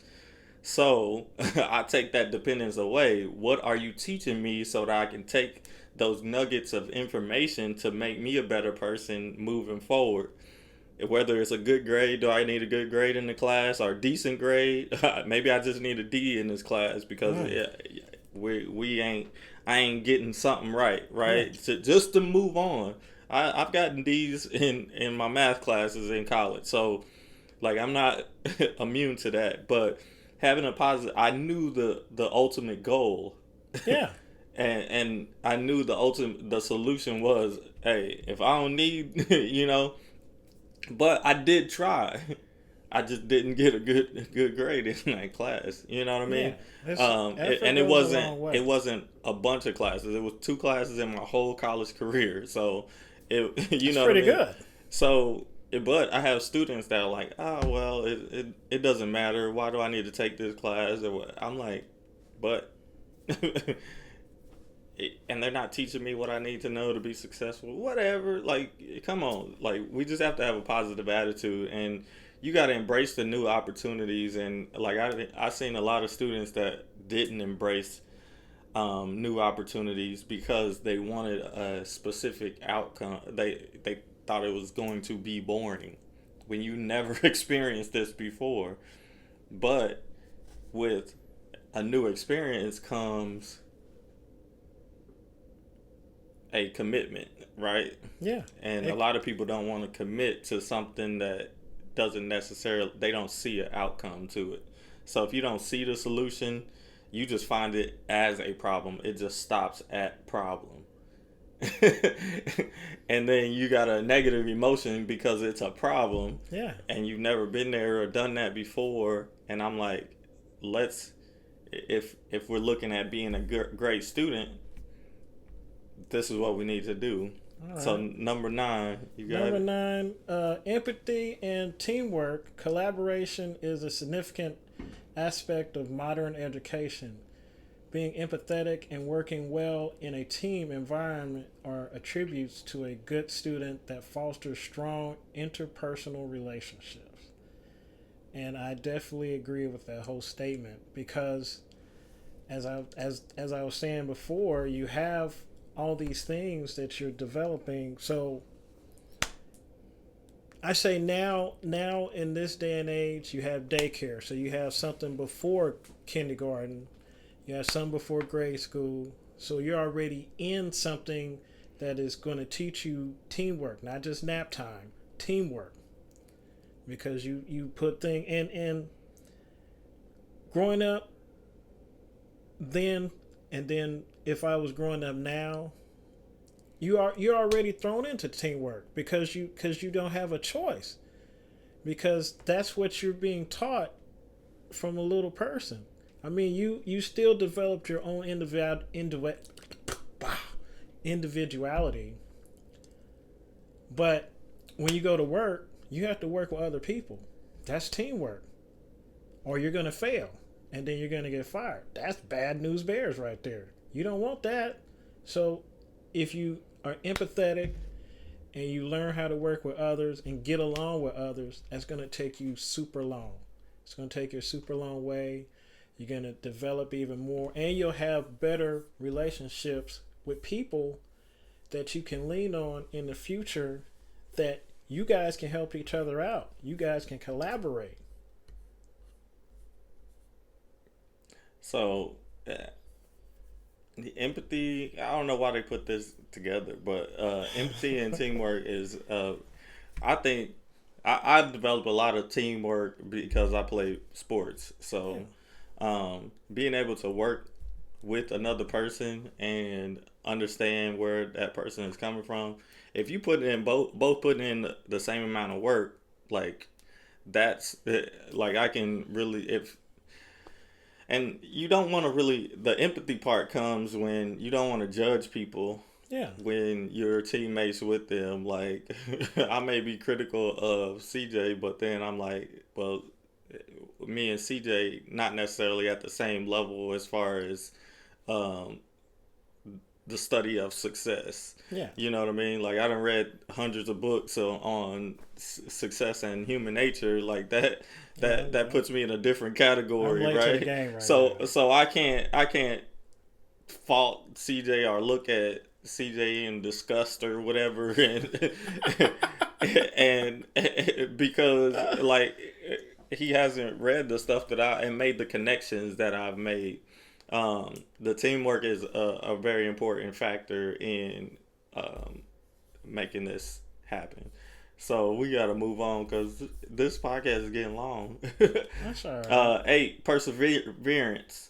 S3: So I take that dependence away. What are you teaching me so that I can take those nuggets of information to make me a better person moving forward? Whether it's a good grade, do I need a good grade in the class, or a decent grade? Maybe I just need a D in this class because I ain't getting something right? Just to move on. I've gotten D's in my math classes in college, so like I'm not immune to that. But having a positive, I knew the ultimate goal.
S4: Yeah.
S3: and I knew the solution was, hey, if I don't need, but I did try. I just didn't get a good grade in that class. You know what I mean? It wasn't a bunch of classes. It was 2 classes in my whole college career. So
S4: That's pretty good.
S3: So, but I have students that are like, oh well, it doesn't matter. Why do I need to take this class? Or what? I'm like, but. And they're not teaching me what I need to know to be successful. Whatever. Like, come on. Like, we just have to have a positive attitude, and you got to embrace the new opportunities. And like, I seen a lot of students that didn't embrace new opportunities because they wanted a specific outcome. They thought it was going to be boring when you never experienced this before. But with a new experience comes a commitment, right?
S4: Yeah.
S3: And a lot of people don't want to commit to something that doesn't necessarily, they don't see an outcome to it. So if you don't see the solution, you just find it as a problem. It just stops at problem. And then you got a negative emotion because it's a problem.
S4: Yeah.
S3: And you've never been there or done that before. And I'm like, if we're looking at being a great student, this is what we need to do. Right. So number 9, you got
S4: number 9, empathy and teamwork. Collaboration is a significant aspect of modern education. Being empathetic and working well in a team environment are attributes to a good student that fosters strong interpersonal relationships. And I definitely agree with that whole statement because as I was saying before, you have all these things that you're developing. So I say now in this day and age, you have daycare. So you have something before kindergarten, you have some before grade school. So you're already in something that is going to teach you teamwork, not just nap time, teamwork. Because you put things in growing up then, and then if I was growing up now, you're already thrown into teamwork because you don't have a choice, because that's what you're being taught from a little person. I mean, you still developed your own individuality, but when you go to work, you have to work with other people. That's teamwork, or you're gonna fail, and then you're gonna get fired. That's bad news bears right there. You don't want that. So, if you are empathetic and you learn how to work with others and get along with others, that's gonna take you super long. It's gonna take you a super long way. You're going to develop even more, and you'll have better relationships with people that you can lean on in the future, that you guys can help each other out. You guys can collaborate.
S3: So, the empathy, I don't know why they put this together, but empathy and teamwork is, I think, I've developed a lot of teamwork because I play sports. So, yeah. Being able to work with another person and understand where that person is coming from. If you put in both putting in the same amount of work, like that's like I can really and you don't want to really, the empathy part comes when you don't want to judge people.
S4: Yeah.
S3: When you're teammates with them, like I may be critical of CJ, but then I'm like, well, me and CJ not necessarily at the same level as far as the study of success.
S4: Yeah.
S3: You know what I mean? Like I done read hundreds of books on success and human nature. Like that puts me in a different category,
S4: I'm late
S3: right?
S4: to the game right
S3: so
S4: now.
S3: so I can't fault CJ or look at CJ in disgust or whatever, and because like he hasn't read the stuff that and made the connections that I've made. The teamwork is a very important factor in making this happen. So we got to move on because this podcast is getting long.
S4: That's all right.
S3: 8, perseverance.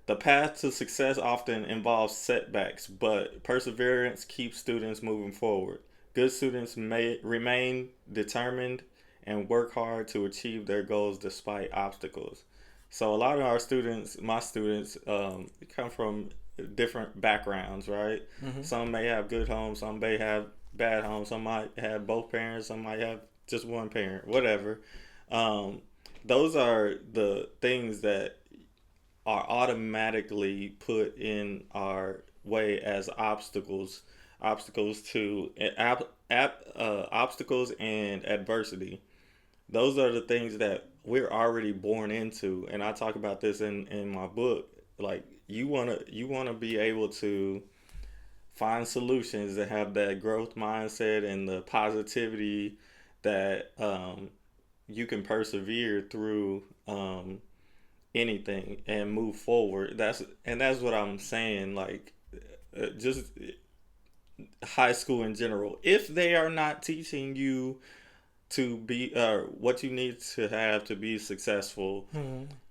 S3: The path to success often involves setbacks, but perseverance keeps students moving forward. Good students may remain determined and work hard to achieve their goals despite obstacles. So a lot of our students, my students, come from different backgrounds, right?
S4: Mm-hmm.
S3: Some may have good homes, some may have bad homes, some might have both parents, some might have just one parent, whatever. Those are the things that are automatically put in our way as obstacles to obstacles and adversity. Those are the things that we're already born into, and I talk about this in my book. Like you wanna be able to find solutions that have that growth mindset and the positivity that you can persevere through anything and move forward. That's what I'm saying. Like just high school in general, if they are not teaching you to be what you need to have to be successful,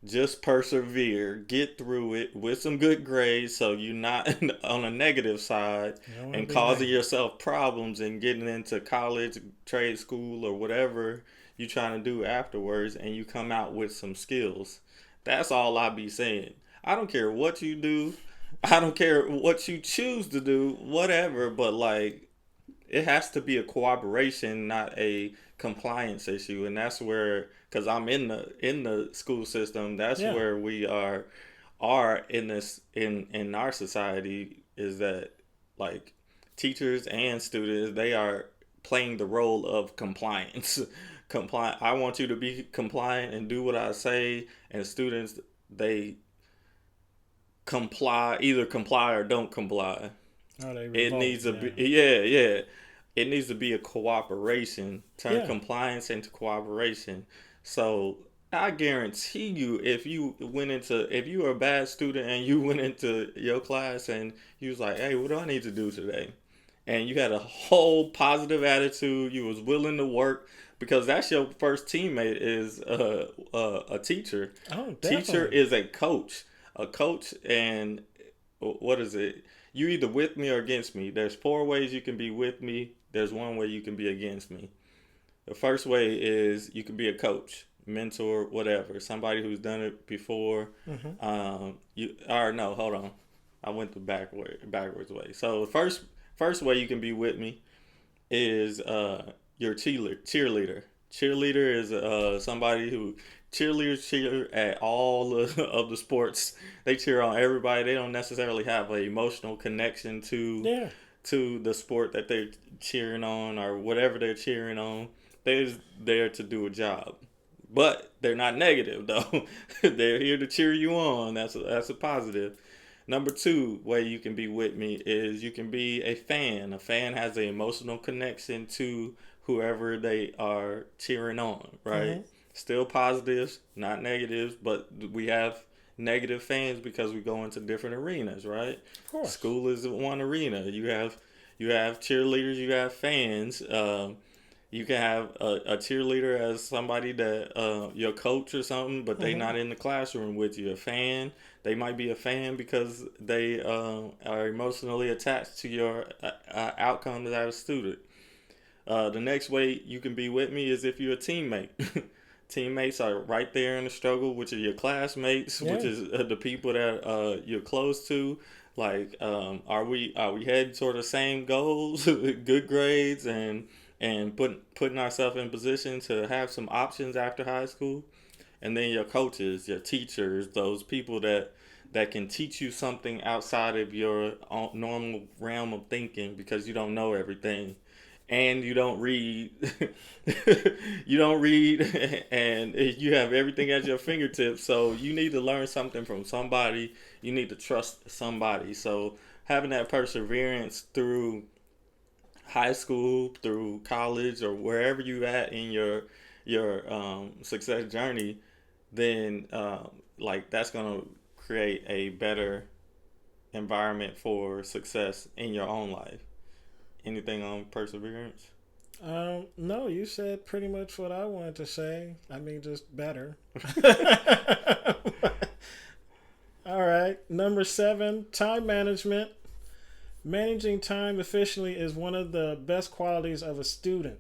S3: just persevere, get through it with some good grades so you're not on a negative side and causing yourself problems and getting into college, trade school, or whatever you're trying to do afterwards, and you come out with some skills. That's all I be saying. I don't care what you do, I don't care what you choose to do, whatever, but like it has to be a cooperation, not a compliance issue. And that's where, because I'm in the school system, that's where we are are in this in our society is that like teachers and students, they are playing the role of compliance. Compliant. I want you to be compliant and do what I say, and students, they either comply or don't comply.
S4: Oh, they
S3: It
S4: revolt.
S3: needs to
S4: Yeah.
S3: be, yeah. It needs to be a cooperation. Turn
S4: Yeah.
S3: compliance into cooperation. So I guarantee you, if you were a bad student and you went into your class and you was like, hey, what do I need to do today? And you had a whole positive attitude. You was willing to work because that's your first teammate is a teacher.
S4: Oh,
S3: Teacher
S4: definitely.
S3: is a coach. A coach, and what is it? You either with me or against me. There's four ways you can be with me. There's one way you can be against me. The first way is you can be a coach, mentor, whatever, somebody who's done it before.
S4: Hmm.
S3: You or no, hold on, I went the backwards way. So the first way you can be with me is your cheerleader. Cheerleader is somebody who cheerleaders cheer at all of the sports. They cheer on everybody. They don't necessarily have an emotional connection
S4: Yeah.
S3: to the sport that they're cheering on or whatever they're cheering on. They're just there to do a job. But they're not negative though. They're here to cheer you on. That's a positive. Number two way you can be with me is you can be a fan. A fan has an emotional connection to whoever they are cheering on,
S4: Hmm.
S3: right? Still positives, not negatives, but we have negative fans because we go into different arenas, right?
S4: Of course.
S3: School is one arena. You have cheerleaders, you have fans. You can have a cheerleader as somebody that your coach or something, but they
S4: Hmm.
S3: not in the classroom with you. A fan, they might be a fan because they are emotionally attached to your outcomes as a student. The next way you can be with me is if you're a teammate. Teammates are right there in the struggle, which are your classmates, which
S4: Yeah.
S3: is the people that you're close to. Like, are we heading toward the same goals, good grades, and putting ourselves in position to have some options after high school? And then your coaches, your teachers, those people that can teach you something outside of your normal realm of thinking because you don't know everything and you don't read. You don't read and you have everything at your fingertips, so you need to learn something from somebody. You need to trust somebody. So having that perseverance through high school, through college, or wherever you at in your success journey, then like that's gonna create a better environment for success in your own life. Anything on perseverance?
S4: No, you said pretty much what I wanted to say. I mean, just better. All right. Number seven, time management. Managing time efficiently is one of the best qualities of a student.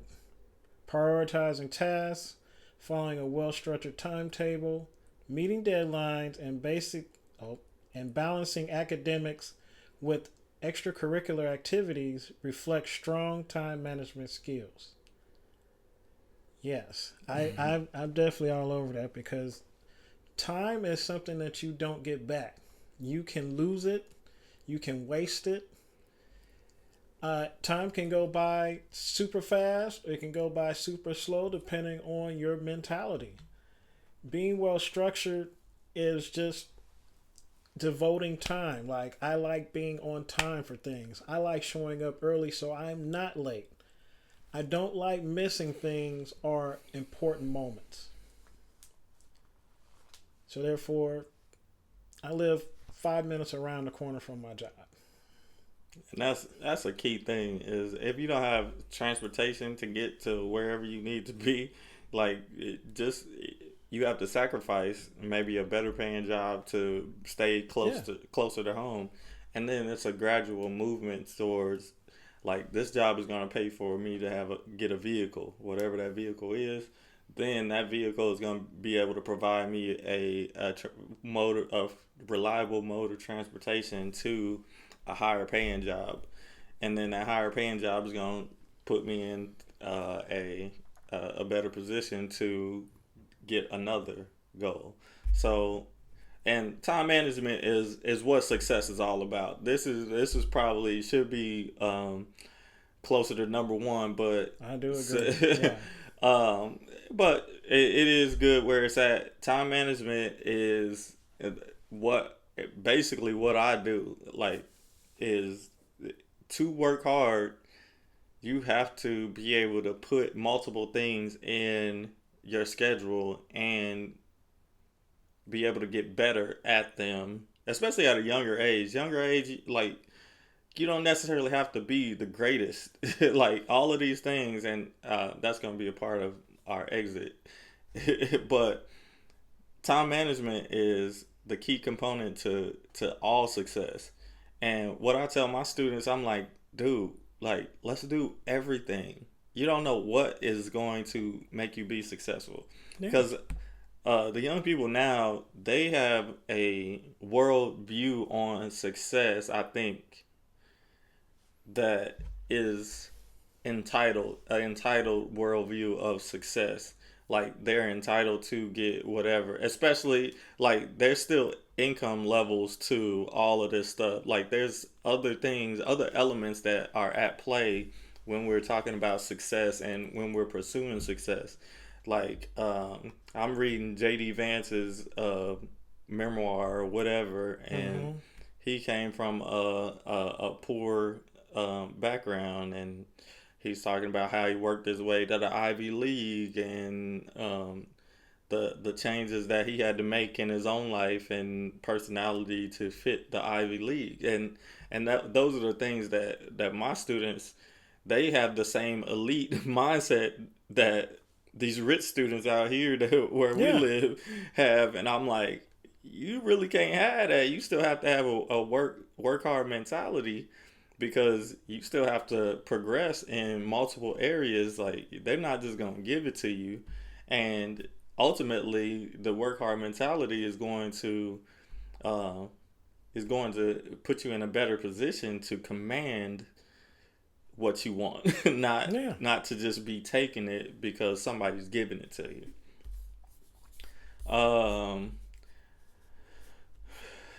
S4: Prioritizing tasks, following a well-structured timetable, meeting deadlines, and balancing academics with extracurricular activities reflects strong time management skills. Yes, I'm definitely all over that because time is something that you don't get back. You can lose it, you can waste it. Time can go by super fast, or it can go by super slow depending on your mentality. Being well structured is just devoting time. Like, I like being on time for things, I like showing up early so I'm not late. I don't like missing things or important moments. So, therefore, I live 5 minutes around the corner from my job.
S3: And that's a key thing is if you don't have transportation to get to wherever you need to be, like just you have to sacrifice maybe a better paying job to stay
S4: Yeah.
S3: closer to home, and then it's a gradual movement towards like this job is going to pay for me to get a vehicle, whatever that vehicle is. Then that vehicle is going to be able to provide me a reliable mode of transportation to a higher paying job, and then that higher paying job is going to put me in a better position to get another goal. So and time management is what success is all about. This is probably should be closer to number one, but
S4: I do agree. Yeah.
S3: but it is good where it's at. Time management is what basically what I do. Like, is to work hard, you have to be able to put multiple things in your schedule and be able to get better at them, especially at a younger age. Younger age, like, you don't necessarily have to be the greatest. Like, all of these things, and that's going to be a part of our exit. But time management is the key component to all success. And what I tell my students, I'm like, dude, like, let's do everything. You don't know what is going to make you be successful.
S4: Yeah.
S3: Because the young people now, they have a world view on success, I think, that is entitled worldview of success. Like, they're entitled to get whatever, especially like there's still income levels to all of this stuff. Like, there's other things, other elements that are at play when we're talking about success and when we're pursuing success. Like, I'm reading J.D. Vance's memoir or whatever, and he came from a poor background, and he's talking about how he worked his way to the Ivy League, and the changes that he had to make in his own life and personality to fit the Ivy League, and that those are the things that my students, they have the same elite mindset that these rich students out here that, where we live have, and I'm like, you really can't have that. You still have to have a work hard mentality, because you still have to progress in multiple areas. Like, they're not just going to give it to you. And ultimately, the work hard mentality is going to put you in a better position to command what you want, not to just be taking it because somebody's giving it to you.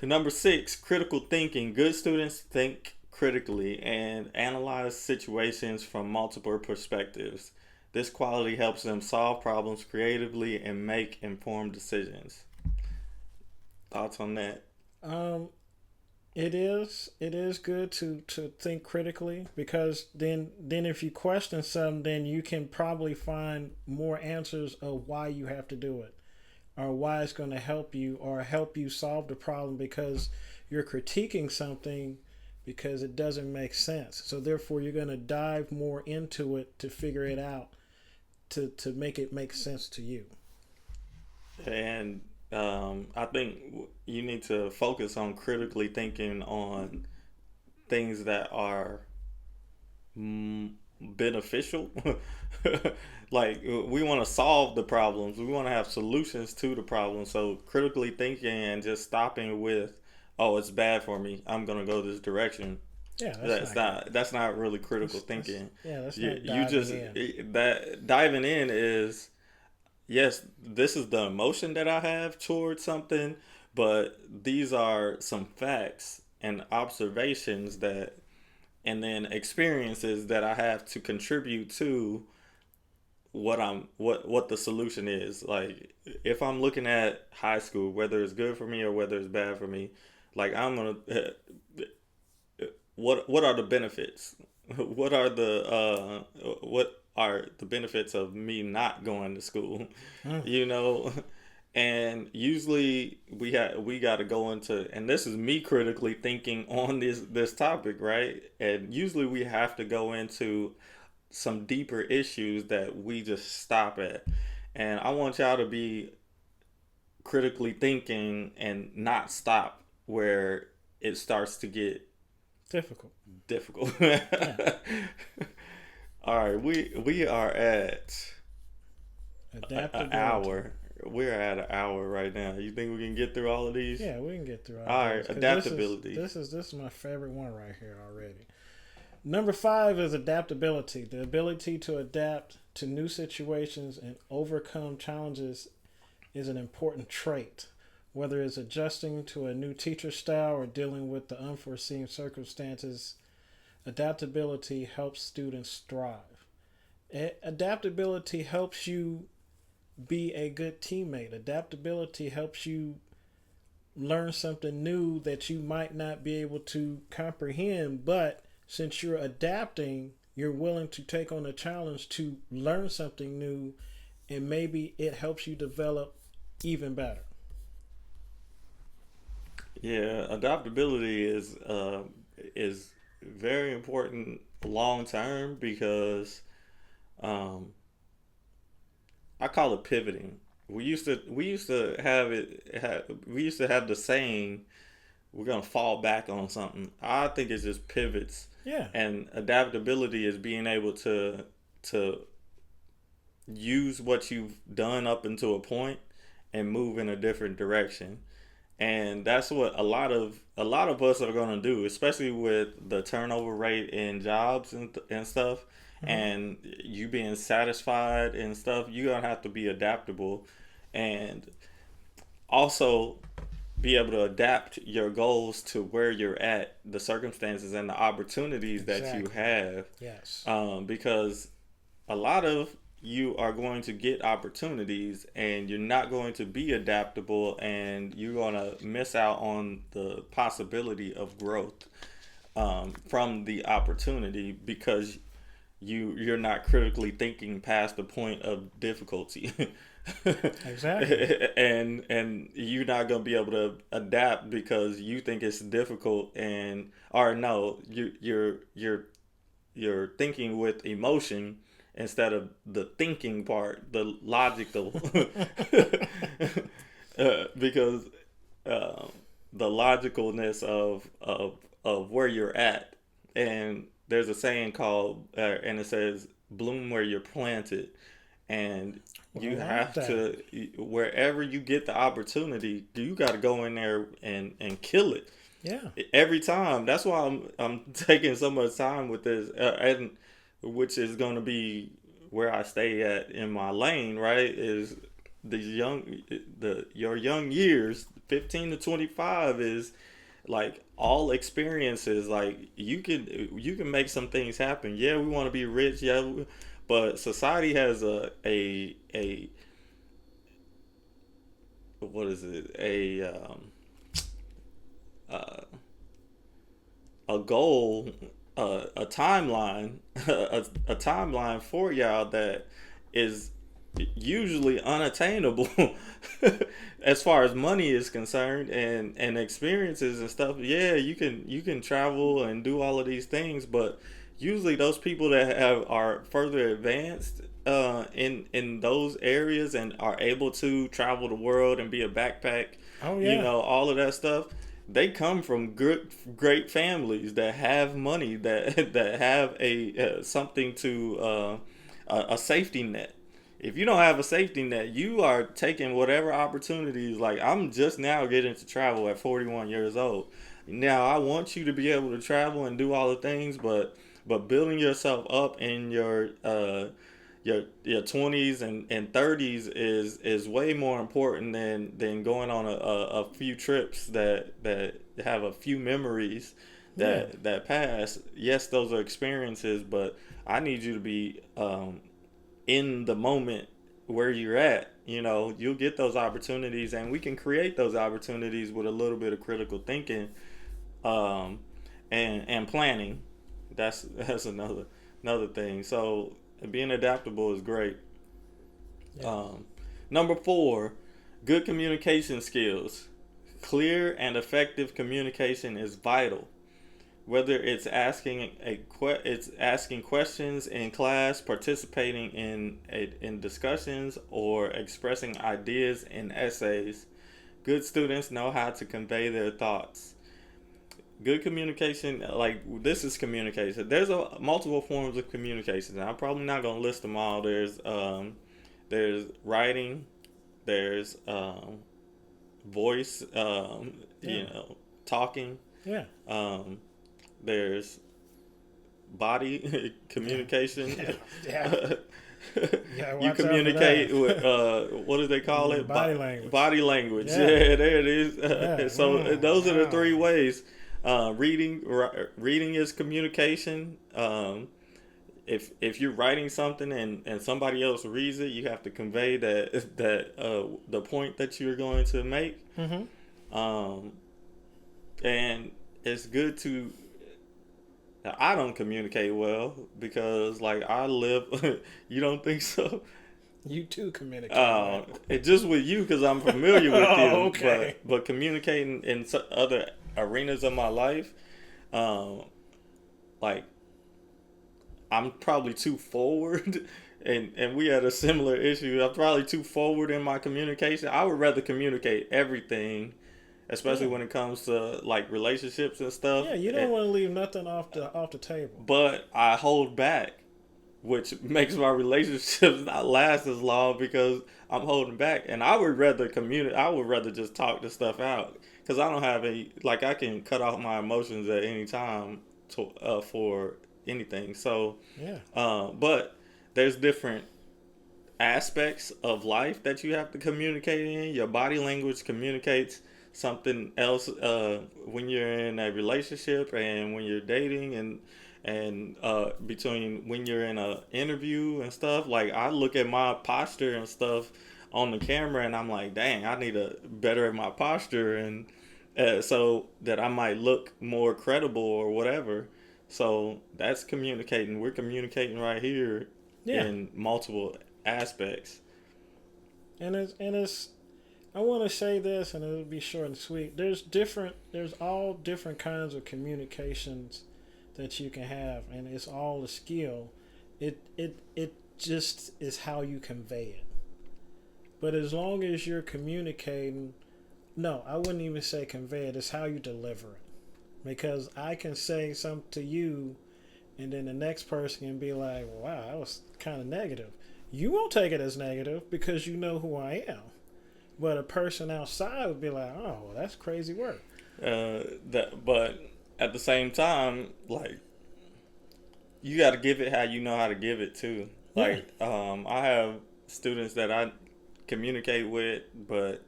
S3: Number 6, critical thinking. Good students think critically and analyze situations from multiple perspectives. This quality helps them solve problems creatively and make informed decisions. Thoughts on that?
S4: It is good to think critically, because then if you question something, then you can probably find more answers of why you have to do it, or why it's going to help you, or help you solve the problem, because you're critiquing something because it doesn't make sense. So therefore, you're going to dive more into it to figure it out, to make it make sense to you.
S3: And I think you need to focus on critically thinking on things that are beneficial. Like, we want to solve the problems. We want to have solutions to the problems. So critically thinking and just stopping with, oh, it's bad for me, I'm gonna go this direction.
S4: Yeah,
S3: That's not really critical thinking.
S4: That's not
S3: You just
S4: in.
S3: that diving in is, yes, this is the emotion that I have towards something, but these are some facts and observations and then experiences that I have to contribute to what the solution is. Like, if I'm looking at high school, whether it's good for me or whether it's bad for me, like, I'm gonna what are the benefits? What are the benefits of me not going to school? You know, and usually we got to go into, and this is me critically thinking on this topic, right? And usually we have to go into some deeper issues that we just stop at. And I want y'all to be critically thinking and not stop where it starts to get difficult.
S4: Yeah.
S3: All right, we are at an hour. We're at an hour right now. You think we can get through all of these?
S4: Yeah, we can get through
S3: all right, adaptability.
S4: This is my favorite one right here already. Number 5 is adaptability. The ability to adapt to new situations and overcome challenges is an important trait. Whether it's adjusting to a new teacher style or dealing with the unforeseen circumstances, adaptability helps students thrive. Adaptability helps you be a good teammate. Adaptability helps you learn something new that you might not be able to comprehend, but since you're adapting, you're willing to take on a challenge to learn something new, and maybe it helps you develop even better.
S3: Yeah, adaptability is very important long term because um, I call it pivoting. We used to have the saying we're gonna fall back on something. I think it's just pivots,
S4: Yeah,
S3: and adaptability is being able to use what you've done up until a point and move in a different direction. And that's what a lot of us are going to do, especially with the turnover rate in jobs and stuff,
S4: mm-hmm.
S3: and you being satisfied and stuff. You're going to have to be adaptable, and also be able to adapt your goals to where you're at, the circumstances and the opportunities that you
S4: Exactly.
S3: have,
S4: Yes.
S3: because a lot of you are going to get opportunities and you're not going to be adaptable, and you're going to miss out on the possibility of growth from the opportunity because you're not critically thinking past the point of difficulty.
S4: Exactly.
S3: And you're not going to be able to adapt because you think it's difficult, and or no, you're thinking with emotion instead of the thinking part, the logical. Because uh, the logicalness of where you're at, and there's a saying called, and it says, "Bloom where you're planted," and
S4: Well, I
S3: you
S4: like
S3: have
S4: that.
S3: to, wherever you get the opportunity, you got to go in there and kill it
S4: Yeah.
S3: every time. That's why I'm taking so much time with this, and which is going to be where I stay at in my lane. Right, is the your young years, 15 to 25, is like all experiences. Like you can make some things happen. Yeah, we want to be rich. Yeah, but society has a what is it, uh, a goal, a timeline, a timeline for y'all that is usually unattainable as far as money is concerned, and experiences and stuff. Yeah, you can travel and do all of these things, but usually those people that are further advanced in those areas and are able to travel the world and be a backpack,
S4: Oh yeah.
S3: all of that stuff, they come from good, great families that have money, that that have a something to a safety net. If you don't have a safety net, you are taking whatever opportunities. Like, I'm just now getting to travel at 41 years old. Now I want you to be able to travel and do all the things, but building yourself up in your 20s and 30s is way more important than going on a few trips that have a few memories
S4: Yeah.
S3: that pass. Yes, those are experiences, but I need you to be in the moment where you're at. You'll get those opportunities, and we can create those opportunities with a little bit of critical thinking, um, and planning. That's another thing. So being adaptable is great.
S4: Yeah.
S3: Um, Number four, good communication skills. Clear and effective communication is vital. Whether it's asking questions in class, participating in discussions, or expressing ideas in essays, good students know how to convey their thoughts. Good communication, like, this is communication. There's multiple forms of communication, and I'm probably not gonna list them all. There's writing, there's voice,
S4: Yeah.
S3: talking,
S4: Yeah.
S3: um, there's body communication.
S4: Yeah.
S3: You
S4: Watch out for
S3: communicate
S4: that.
S3: with what do they call it?
S4: Body language.
S3: Body language.
S4: Yeah.
S3: Yeah, there it is.
S4: Yeah.
S3: So those are the
S4: Wow.
S3: three ways. Reading is communication. If you're writing something and somebody else reads it, you have to convey that the point that you're going to make. And it's good to. I don't communicate well because like I live. You don't think so?
S4: You too communicate. Well.
S3: It's just with you because I'm familiar with you.
S4: Okay.
S3: But communicating in other arenas of my life, like I'm probably too forward, and we had a similar issue. I'm probably too forward in my communication. I would rather communicate everything, especially when it comes to like relationships and stuff.
S4: Yeah, you don't want to leave nothing off the table.
S3: But I hold back, which makes my relationships not last as long because I'm holding back. And I would rather I would rather just talk the stuff out because I don't have any. Like I can cut off my emotions at any time for anything. So
S4: yeah.
S3: But there's different aspects of life that you have to communicate in. Your body language communicates something else when you're in a relationship and when you're dating and between when you're in a interview and stuff. Like I look at my posture and stuff on the camera and I'm like, dang, I need to better at my posture and so that I might look more credible or whatever. So that's communicating. We're communicating right here in multiple aspects.
S4: And it's I want to say this, and it'll be short and sweet. There's all different kinds of communications that you can have, and it's all a skill. It just is how you convey it. But as long as you're communicating, no, I wouldn't even say convey it. It's how you deliver it. Because I can say something to you, and then the next person can be like, wow, that was kind of negative. You won't take it as negative because you know who I am. But a person outside would be like, oh, well, that's crazy work.
S3: But at the same time, like, you got to give it how you know how to give it too. Like, I have students that I communicate with, but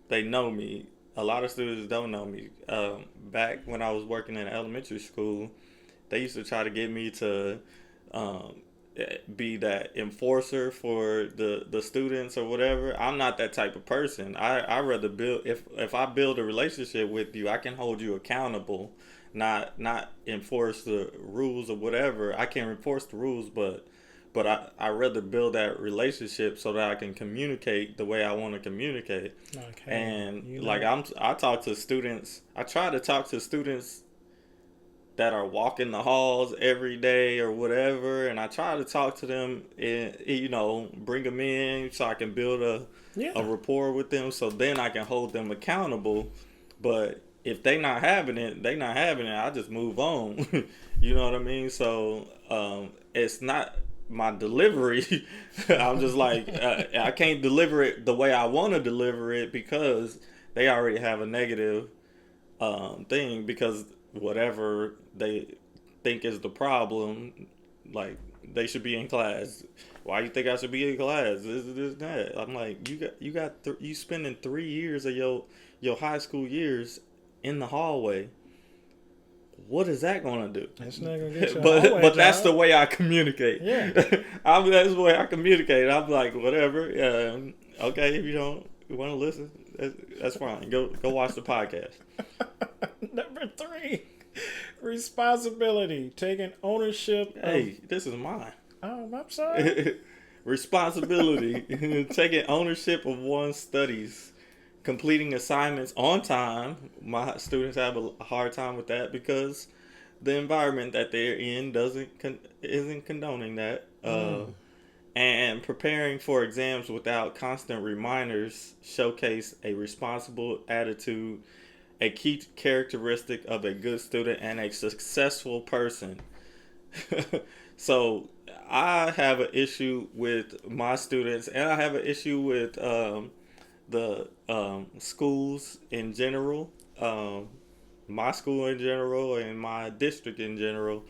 S3: they know me. A lot of students don't know me. Back when I was working in elementary school, they used to try to get me to be that enforcer for the students or whatever. I'm not that type of person. I rather build if I build a relationship with you, I can hold you accountable, not enforce the rules or whatever. I can enforce the rules, but I rather build that relationship so that I can communicate the way I want to communicate.
S4: Okay.
S3: And I talk to students. I try to talk to students that are walking the halls every day or whatever, and I try to talk to them and bring them in so I can build a rapport with them, so then I can hold them accountable. But if they not having it, I just move on. You know what I mean? So it's not my delivery. I'm just like I can't deliver it the way I want to deliver it because they already have a negative thing because whatever they think is the problem, like they should be in class. Why you think I should be in class? This, that. I'm like, you spending 3 years of your high school years in the hallway. What is that gonna do?
S4: It's not gonna get you
S3: but that's the way I communicate.
S4: Yeah.
S3: That's the way I communicate. I'm like, whatever. Okay, if you don't want to listen, that's fine. Go watch the podcast.
S4: Number 3, responsibility, taking ownership.
S3: Hey, this is mine.
S4: Oh, I'm sorry.
S3: Responsibility, taking ownership of one's studies, completing assignments on time. My students have a hard time with that because the environment that they're in isn't condoning that. And preparing for exams without constant reminders showcase a responsible attitude, a key characteristic of a good student and a successful person. So I have an issue with my students, and I have an issue with the schools in general, my school in general, and my district in general,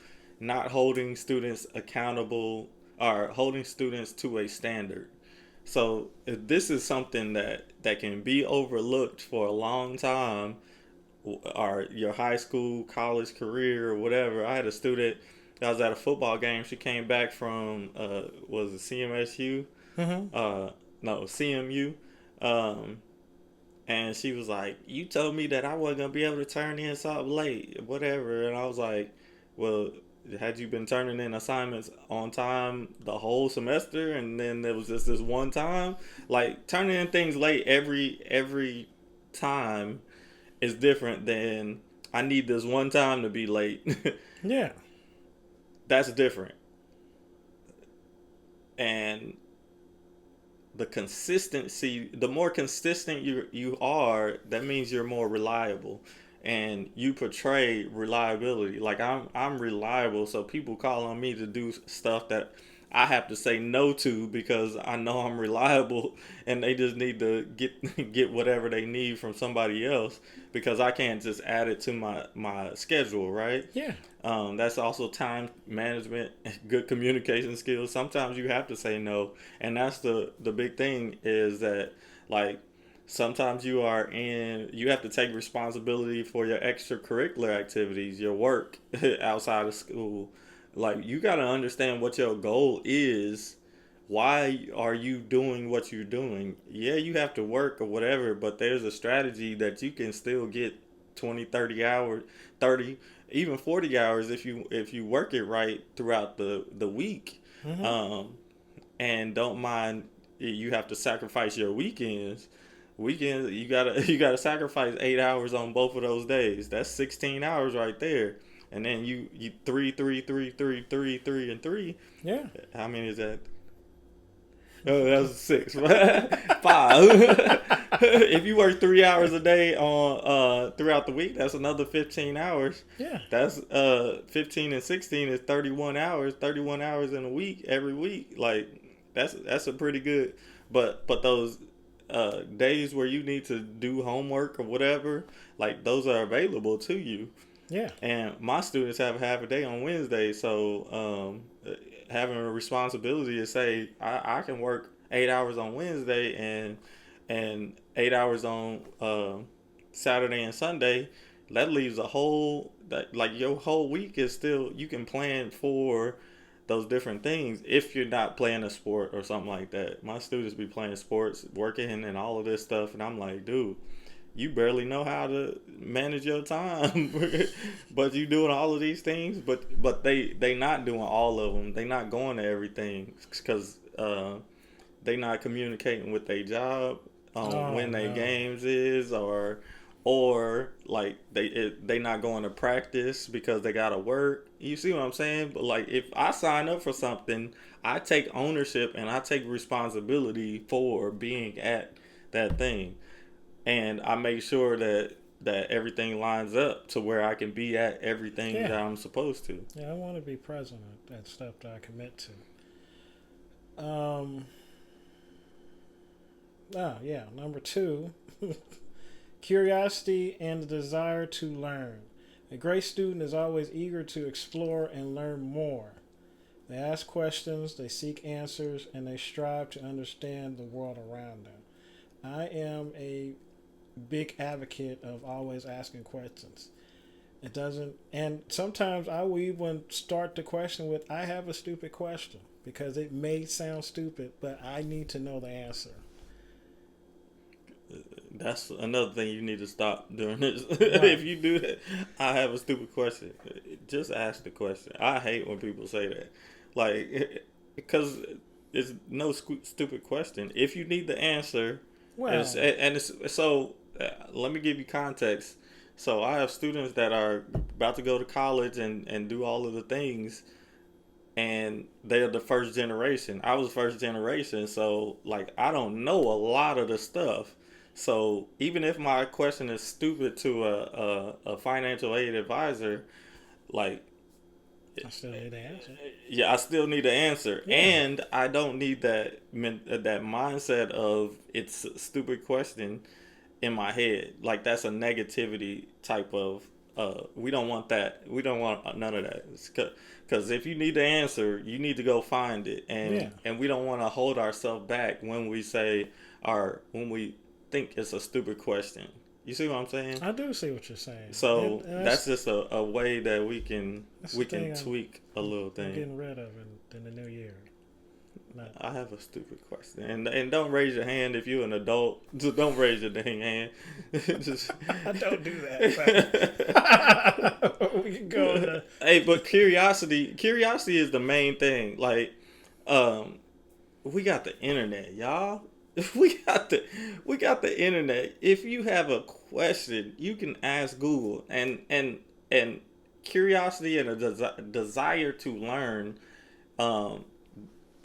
S3: not holding students accountable or holding students to a standard. So if this is something that can be overlooked for a long time, or your high school, college career, or whatever. I had a student that was at a football game. She came back from was it CMSU?
S4: Mm-hmm.
S3: No, CMU. Um, and she was like, "You told me that I wasn't gonna be able to turn in something late, whatever." And I was like, "Well, had you been turning in assignments on time the whole semester, and then there was just this one time? Like turning in things late every time is different than I need this one time to be late."
S4: Yeah.
S3: That's different. And the consistency, the more consistent you are, that means you're more reliable, and you portray reliability. Like I'm reliable, so people call on me to do stuff that I have to say no to because I know I'm reliable, and they just need to get whatever they need from somebody else because I can't just add it to my schedule, right?
S4: Yeah.
S3: That's also time management, good communication skills. Sometimes you have to say no, and that's the big thing is that like sometimes you have to take responsibility for your extracurricular activities, your work outside of school. Like you got to understand what your goal is. Why are you doing what you're doing? Yeah, you have to work or whatever, but there's a strategy that you can still get 20, 30 hours, 30, even 40 hours if you work it right throughout the week.
S4: Mm-hmm.
S3: Um, and don't mind you have to sacrifice your weekends you gotta you gotta sacrifice 8 hours on both of those days. That's 16 hours right there. And then you three and three.
S4: Yeah.
S3: How many is that? Oh, that was six. 5. If you work 3 hours a day on throughout the week, that's another 15 hours.
S4: Yeah.
S3: That's 15 and 16 is 31 hours. 31 hours in a week every week. Like that's a pretty good. But those days where you need to do homework or whatever, like those are available to you.
S4: Yeah.
S3: And my students have half a day on Wednesday, so having a responsibility to say I can work 8 hours on Wednesday and 8 hours on Saturday and Sunday. That leaves a whole that like your whole week is still you can plan for those different things if you're not playing a sport or something like that. My students be playing sports, working, and all of this stuff, and I'm like, dude, you barely know how to manage your time, but you doing all of these things. But they not doing all of them. They not going to everything because they not communicating with their job on when their
S4: no.
S3: games is or like they not going to practice because they gotta work. You see what I'm saying? But like if I sign up for something, I take ownership and I take responsibility for being at that thing, and I make sure that everything lines up to where I can be at everything
S4: Yeah.
S3: that I'm supposed to.
S4: Yeah. I want to be present at stuff that I commit to. Yeah. Number 2, curiosity and the desire to learn. A great student is always eager to explore and learn more. They ask questions, they seek answers, and they strive to understand the world around them. I am a big advocate of always asking questions. It doesn't, and sometimes I will even start the question with, I have a stupid question, because it may sound stupid, but I need to know the answer.
S3: That's another thing you need to stop doing this.
S4: Right.
S3: If you do that, I have a stupid question. Just ask the question. I hate when people say that. Like, because it's no stupid question. If you need the answer,
S4: Well,
S3: and it's so, let me give you context. So I have students that are about to go to college and do all of the things, and they're the first generation. I was first generation, so like I don't know a lot of the stuff. So even if my question is stupid to a financial aid advisor, like
S4: I still need the answer.
S3: yeah, I still need an answer,
S4: Yeah.
S3: and I don't need that mindset of it's a stupid question in my head. Like that's a negativity type of we don't want that. We don't want none of that. Because if you need the answer, you need to go find it, and we don't want to hold ourselves back when we say or when we think it's a stupid question. You see what I'm saying?
S4: I do see what you're saying.
S3: So
S4: And
S3: that's just a way that we can
S4: thing
S3: tweak a little
S4: I'm
S3: thing.
S4: getting rid of in the new year.
S3: I have a stupid question, and don't raise your hand if you're an adult. Just don't raise your dang hand. Just
S4: I don't do that. So. We can go into.
S3: Hey, but curiosity is the main thing. Like, we got the internet, y'all. We got the internet. If you have a question, you can ask Google, and curiosity and a desire to learn.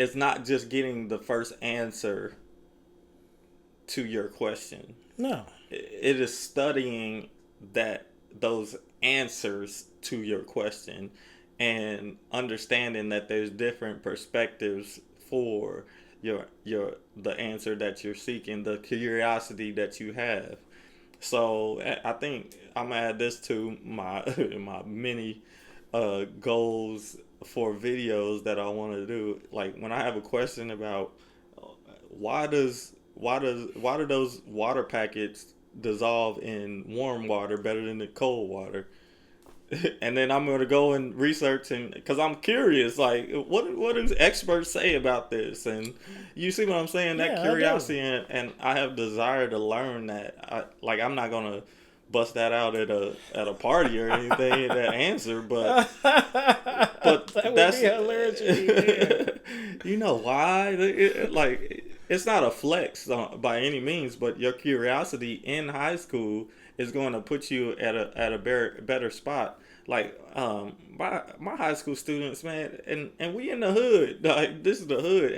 S3: It's not just getting the first answer to your question.
S4: No.
S3: It is studying those answers to your question and understanding that there's different perspectives for the answer that you're seeking, the curiosity that you have. So I think I'm gonna add this to my my many goals for videos that I want to do. Like when I have a question about why do those water packets dissolve in warm water better than the cold water? And then I'm going to go and research, and because I'm curious, like what do experts say about this? And you see what I'm saying? That curiosity and I have desire to learn that. I'm not going to bust that out at a party or anything. That answer, but
S4: that
S3: that's
S4: would be hilarious if you did.
S3: You know why? It's not a flex by any means, but your curiosity in high school is going to put you at a better spot. Like my high school students, man, and we in the hood. Like this is the hood,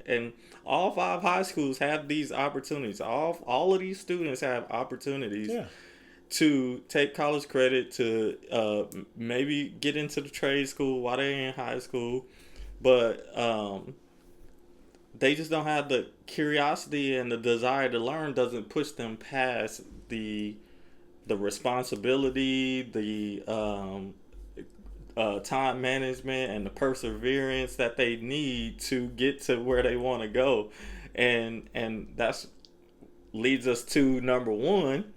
S3: and all 5 high schools have these opportunities. All of these students have opportunities.
S4: Yeah.
S3: To take college credit, to maybe get into the trade school while they're in high school, but they just don't have the curiosity, and the desire to learn doesn't push them past the responsibility, the time management, and the perseverance that they need to get to where they want to go, and that's leads us to number 1.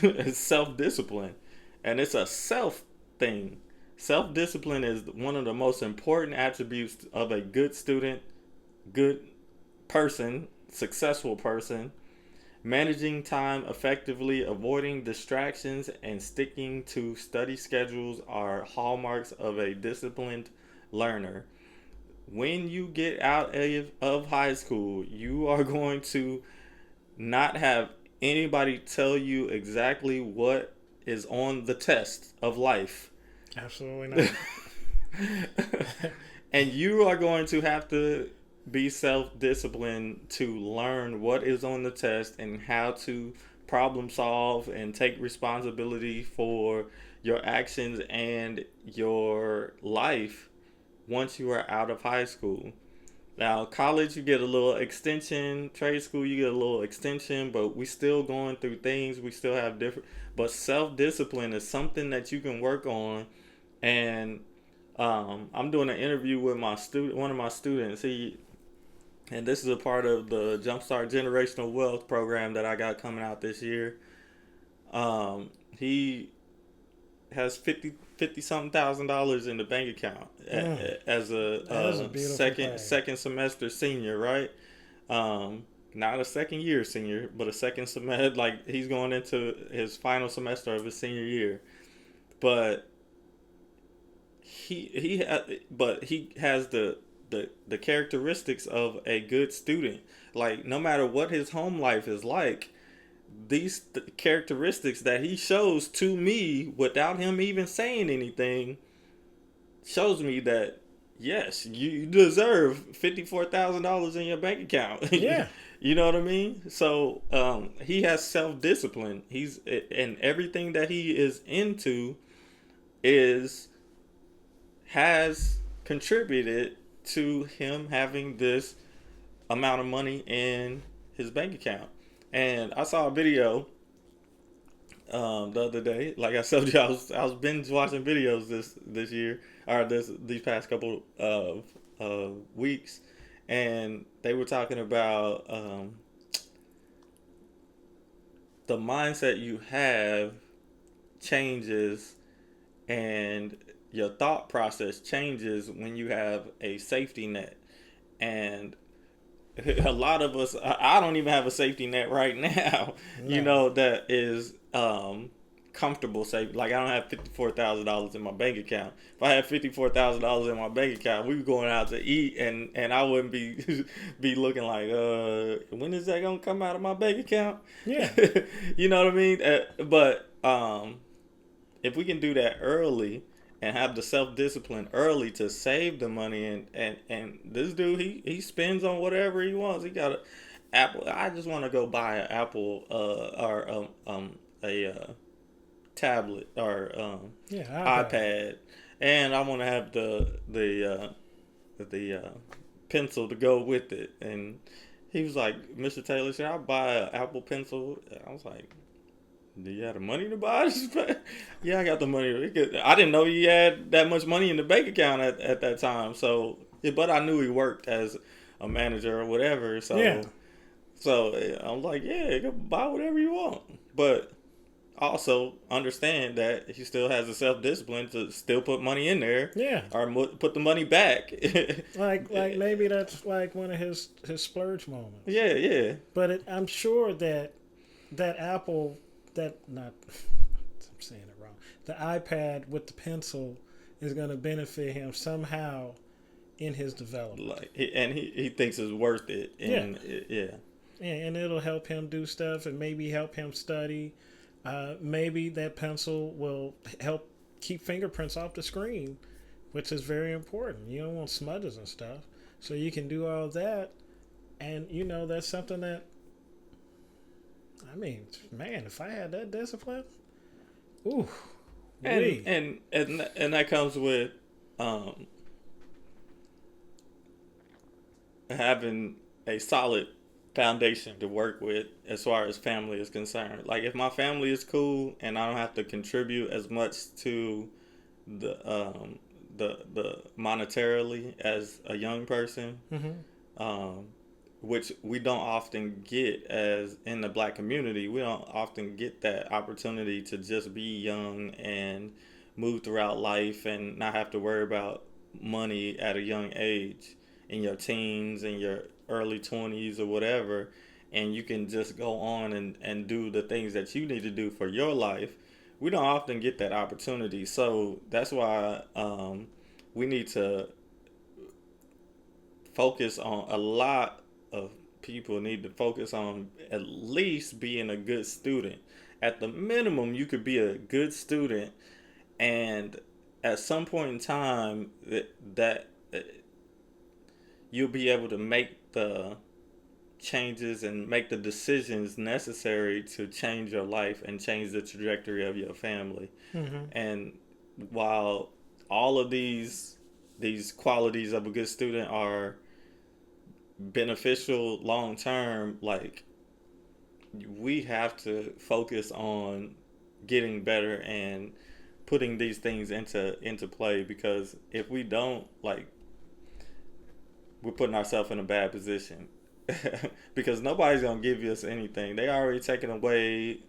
S3: It's self-discipline, and it's a self thing. Self-discipline is one of the most important attributes of a good student, good person, successful person. Managing time effectively, avoiding distractions, and sticking to study schedules are hallmarks of a disciplined learner. When you get out of high school, you are going to not have anybody tell you exactly what is on the test of life.
S4: Absolutely not.
S3: And you are going to have to be self-disciplined to learn what is on the test and how to problem solve and take responsibility for your actions and your life once you are out of high school. Now, college, you get a little extension. Trade school, you get a little extension, but we still going through things. We still have different. But self-discipline is something that you can work on. And I'm doing an interview with one of my students. And this is a part of the Jumpstart Generational Wealth program that I got coming out this year. He has $50-something thousand in the bank account as a second semester senior, right? Not a second year senior, but a second semester. Like he's going into his final semester of his senior year, but he has the characteristics of a good student. Like no matter what his home life is like, these characteristics that he shows to me without him even saying anything shows me that yes, you deserve $54,000 in your bank account.
S4: Yeah.
S3: You know what I mean? So he has self-discipline. And everything that he is into has contributed to him having this amount of money in his bank account. And I saw a video the other day. Like I told you, I was binge watching videos this year or these past couple of weeks, and they were talking about the mindset you have changes, and your thought process changes when you have a safety net. And a lot of us, I don't even have a safety net right now,
S4: No.
S3: that is comfortable safe. Like, I don't have $54,000 in my bank account. If I had $54,000 in my bank account, we were going out to eat, and I wouldn't be be looking like, when is that gonna come out of my bank account?
S4: Yeah.
S3: You know what I mean? But if we can do that early and have the self-discipline early to save the money, and this dude, he spends on whatever he wants. He got a Apple. I just want to go buy an Apple or a tablet or
S4: Yeah,
S3: iPad, and I want to have the pencil to go with it. And he was like, "Mr. Taylor, should I buy an Apple Pencil?" I was like, "Do you have the money to buy this?" Yeah, I got the money. I didn't know he had that much money in the bank account at that time. So, but I knew he worked as a manager or whatever. So,
S4: Yeah.
S3: so I'm like, yeah, go buy whatever you want. But also understand that he still has the self discipline to still put money in there.
S4: Yeah.
S3: Or put the money back.
S4: Like maybe that's like one of his splurge moments.
S3: Yeah, yeah.
S4: But I'm sure that Apple, I'm saying it wrong. The iPad with the pencil is going to benefit him somehow in his development.
S3: Like, he thinks it's worth it. And yeah.
S4: And it'll help him do stuff, and maybe help him study. Maybe that pencil will help keep fingerprints off the screen, which is very important. You don't want smudges and stuff. So you can do all that. And, that's something that, I mean, man, if I had that discipline, ooh.
S3: And that comes with having a solid foundation to work with as far as family is concerned. Like, if my family is cool and I don't have to contribute as much to the monetarily as a young person, which we don't often get as in the black community. We don't often get that opportunity to just be young and move throughout life and not have to worry about money at a young age in your teens and your early 20s or whatever, and you can just go on and do the things that you need to do for your life. We don't often get that opportunity. So that's why we need to focus on, a lot of people need to focus on at least being a good student. At the minimum, you could be a good student, and at some point in time that you'll be able to make the changes and make the decisions necessary to change your life and change the trajectory of your family. And while all of these qualities of a good student are beneficial long term, like, we have to focus on getting better and putting these things into play, because if we don't, like, we're putting ourselves in a bad position. Because nobody's gonna give us anything. They already taken away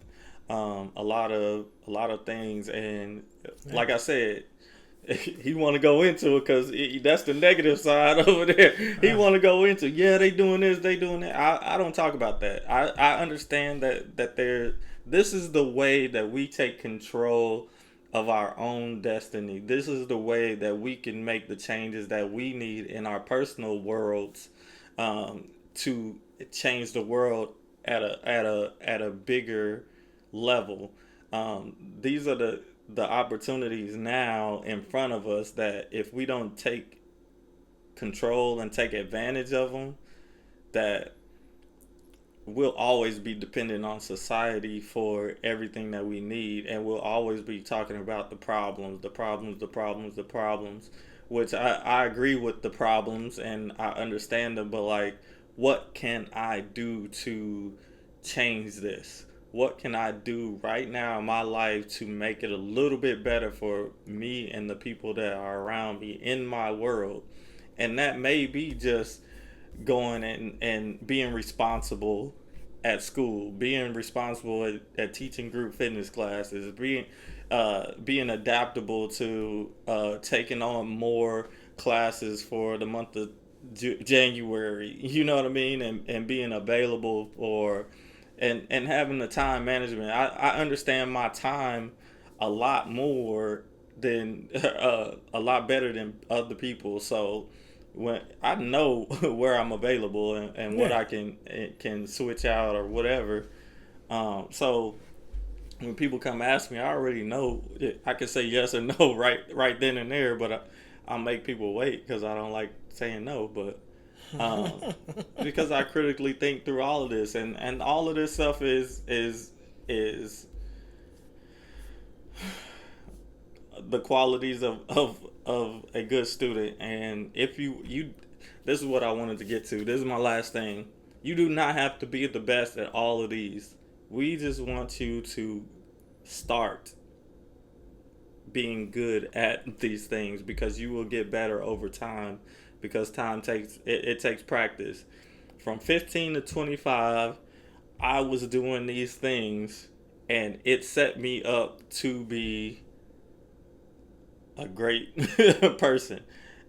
S3: a lot of things, and like I said, he want to go into it because that's the negative side over there. He want to go into, they doing this, they doing that. I don't talk about that. I understand that this is the way that we take control of our own destiny. This is the way that we can make the changes that we need in our personal worlds to change the world at a bigger level. These are the opportunities now in front of us that if we don't take control and take advantage of them, that we'll always be dependent on society for everything that we need, and we'll always be talking about the problems, which I agree with the problems and I understand them, but like, what can I do to change this? what can I do right now in my life to make it a little bit better for me and the people that are around me in my world? And that may be just going and being responsible at school, being responsible at teaching group fitness classes, being adaptable to taking on more classes for the month of January, you know what I mean, and being available for and having the time management. I understand my time a lot more than a lot better than other people. So when I know where I'm available and what I can switch out or whatever. So when people come ask me, I already know I can say yes or no right then and there, but I'll make people wait because I don't like saying no. But because I critically think through all of this, and all of this stuff is the qualities of a good student. And if you this is what I wanted to get to. This is my last thing. You do not have to be the best at all of these. We just want you to start being good at these things, because you will get better over time, because time takes it takes practice. From 15 to 25, I was doing these things, and it set me up to be a great person,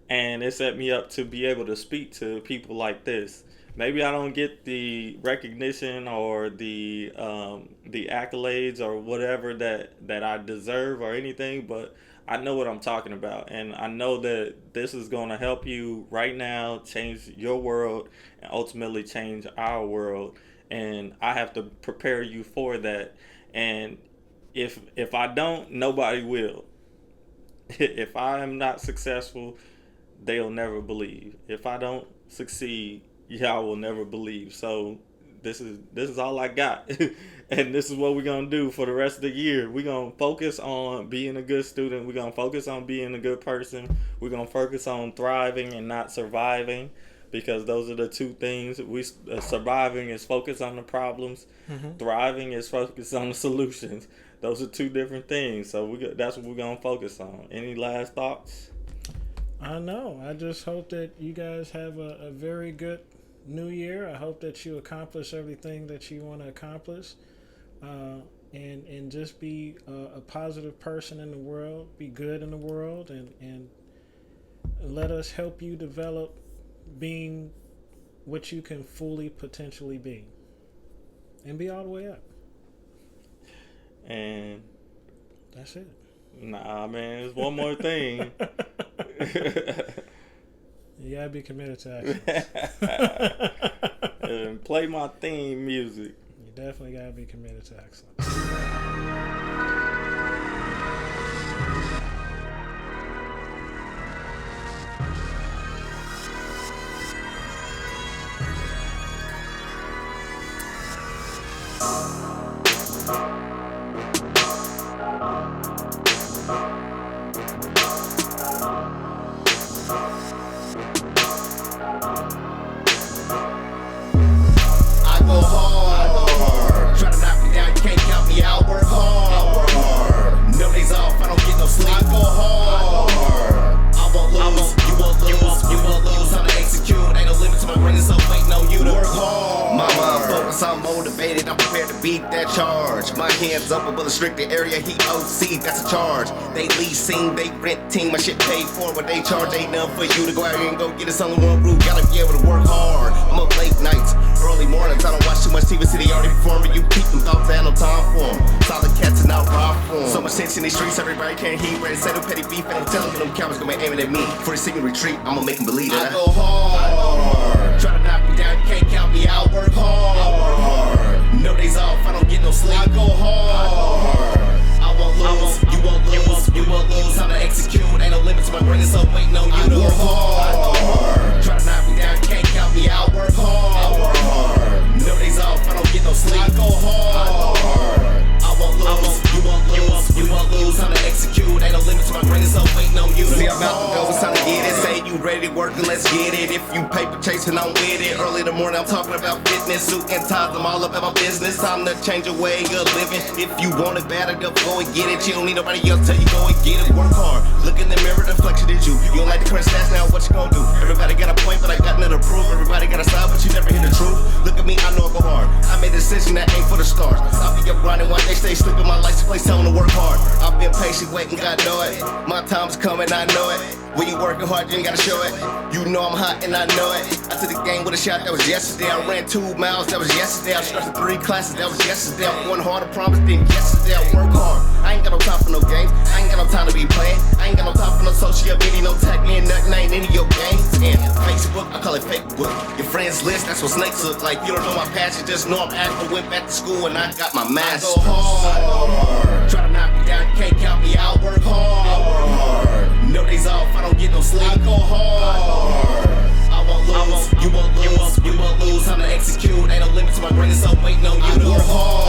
S3: and it set me up to be able to speak to people like this. Maybe I don't get the recognition or the accolades or whatever that I deserve or anything, but I know what I'm talking about, and I know that this is going to help you right now change your world and ultimately change our world. And I have to prepare you for that. And if I don't, nobody will. If I am not successful, they'll never believe. If I don't succeed, y'all will never believe. So this is all I got. And this is what we're going to do for the rest of the year. We're going to focus on being a good student. We're going to focus on being a good person. We're going to focus on thriving and not surviving, because those are the two things. Surviving is focused on the problems. Mm-hmm. Thriving is focused on the solutions. Those are two different things. So that's what we're going to focus on. Any last thoughts?
S4: I know. I just hope that you guys have a very good new year. I hope that you accomplish everything that you want to accomplish. And just be a positive person in the world, be good in the world, and let us help you develop being what you can fully potentially be, and be all the way up.
S3: And
S4: that's it.
S3: Nah, man, there's one more thing.
S4: You gotta be committed to excellence.
S3: And play my theme music.
S4: You definitely gotta be committed to excellence.
S5: Up above the restricted area, he OC, that's a charge. They leasing, they renting, my shit paid for what they charge. Ain't nothing for you to go out here and go get us on the one roof. Gotta be able to work hard. I'm up late nights, early mornings. I don't watch too much TV, city already performing. You keep them thoughts, I have no time for them. Solid cats and out raw for them. So much tension in these streets, everybody can't heat. Ready to settle petty beef, and I'm telling them cameras gonna be aiming at me. Before they see me retreat, I'ma make them believe that I go hard. Try to knock me down, you can't count me out. Work hard. No days off, I don't get no sleep. I go hard. I won't lose, you won't lose, you won't lose. How to execute, ain't no limit to my brain, so waiting on you to work hard. Try to knock me down, you can't count me out. Work hard. No days off, I don't get no sleep. I go hard. I won't lose, you won't lose, you won't lose. How to execute, ain't no limit to my brain, so waiting on you to work hard. See, I'm out the door, it's time to get it. Say you ready to work, and let's get it. If you paper chase bitch and I'm with it. Early in the morning I'm talking about fitness, suit and ties, I'm all about my business. Time to change your way of living. If you want it bad enough, go and get it. You don't need nobody else tell you go and get it. Work hard, look in the mirror, the reflection is you. You don't like the current stats, now what you gonna do? Everybody got a point, but I got nothing to prove. Everybody got a side, but you never hear the truth. Look at me, I know I go hard. I made a decision that ain't for the stars. I'll be up grinding while they stay sleeping. My license plate telling to work hard. I've been patient, waiting, God know it. My time's coming, I know it. When you working hard, you ain't gotta show it. You know I'm hot and I know it. I took the game with a shot, that was yesterday. I ran 2 miles, that was yesterday. I started 3 classes, that was yesterday. I'm going hard, I promise, then yesterday. I work hard. I ain't got no time for no games. I ain't got no time to be playing. I ain't got no time for no social media, no tag me and nothing. I ain't any of your games. And Facebook, I call it fake book. Your friends list, that's what snakes look like. You don't know my passion, just know I'm active. Went back to school and I got my master's. I go hard. Try to knock me down, you can't count me out. Work hard. No days off, I don't get no sleep. I go hard. I won't lose, you won't lose, you won't lose. Time to execute, ain't no limit to my greatness, I'm waiting on you to work hard.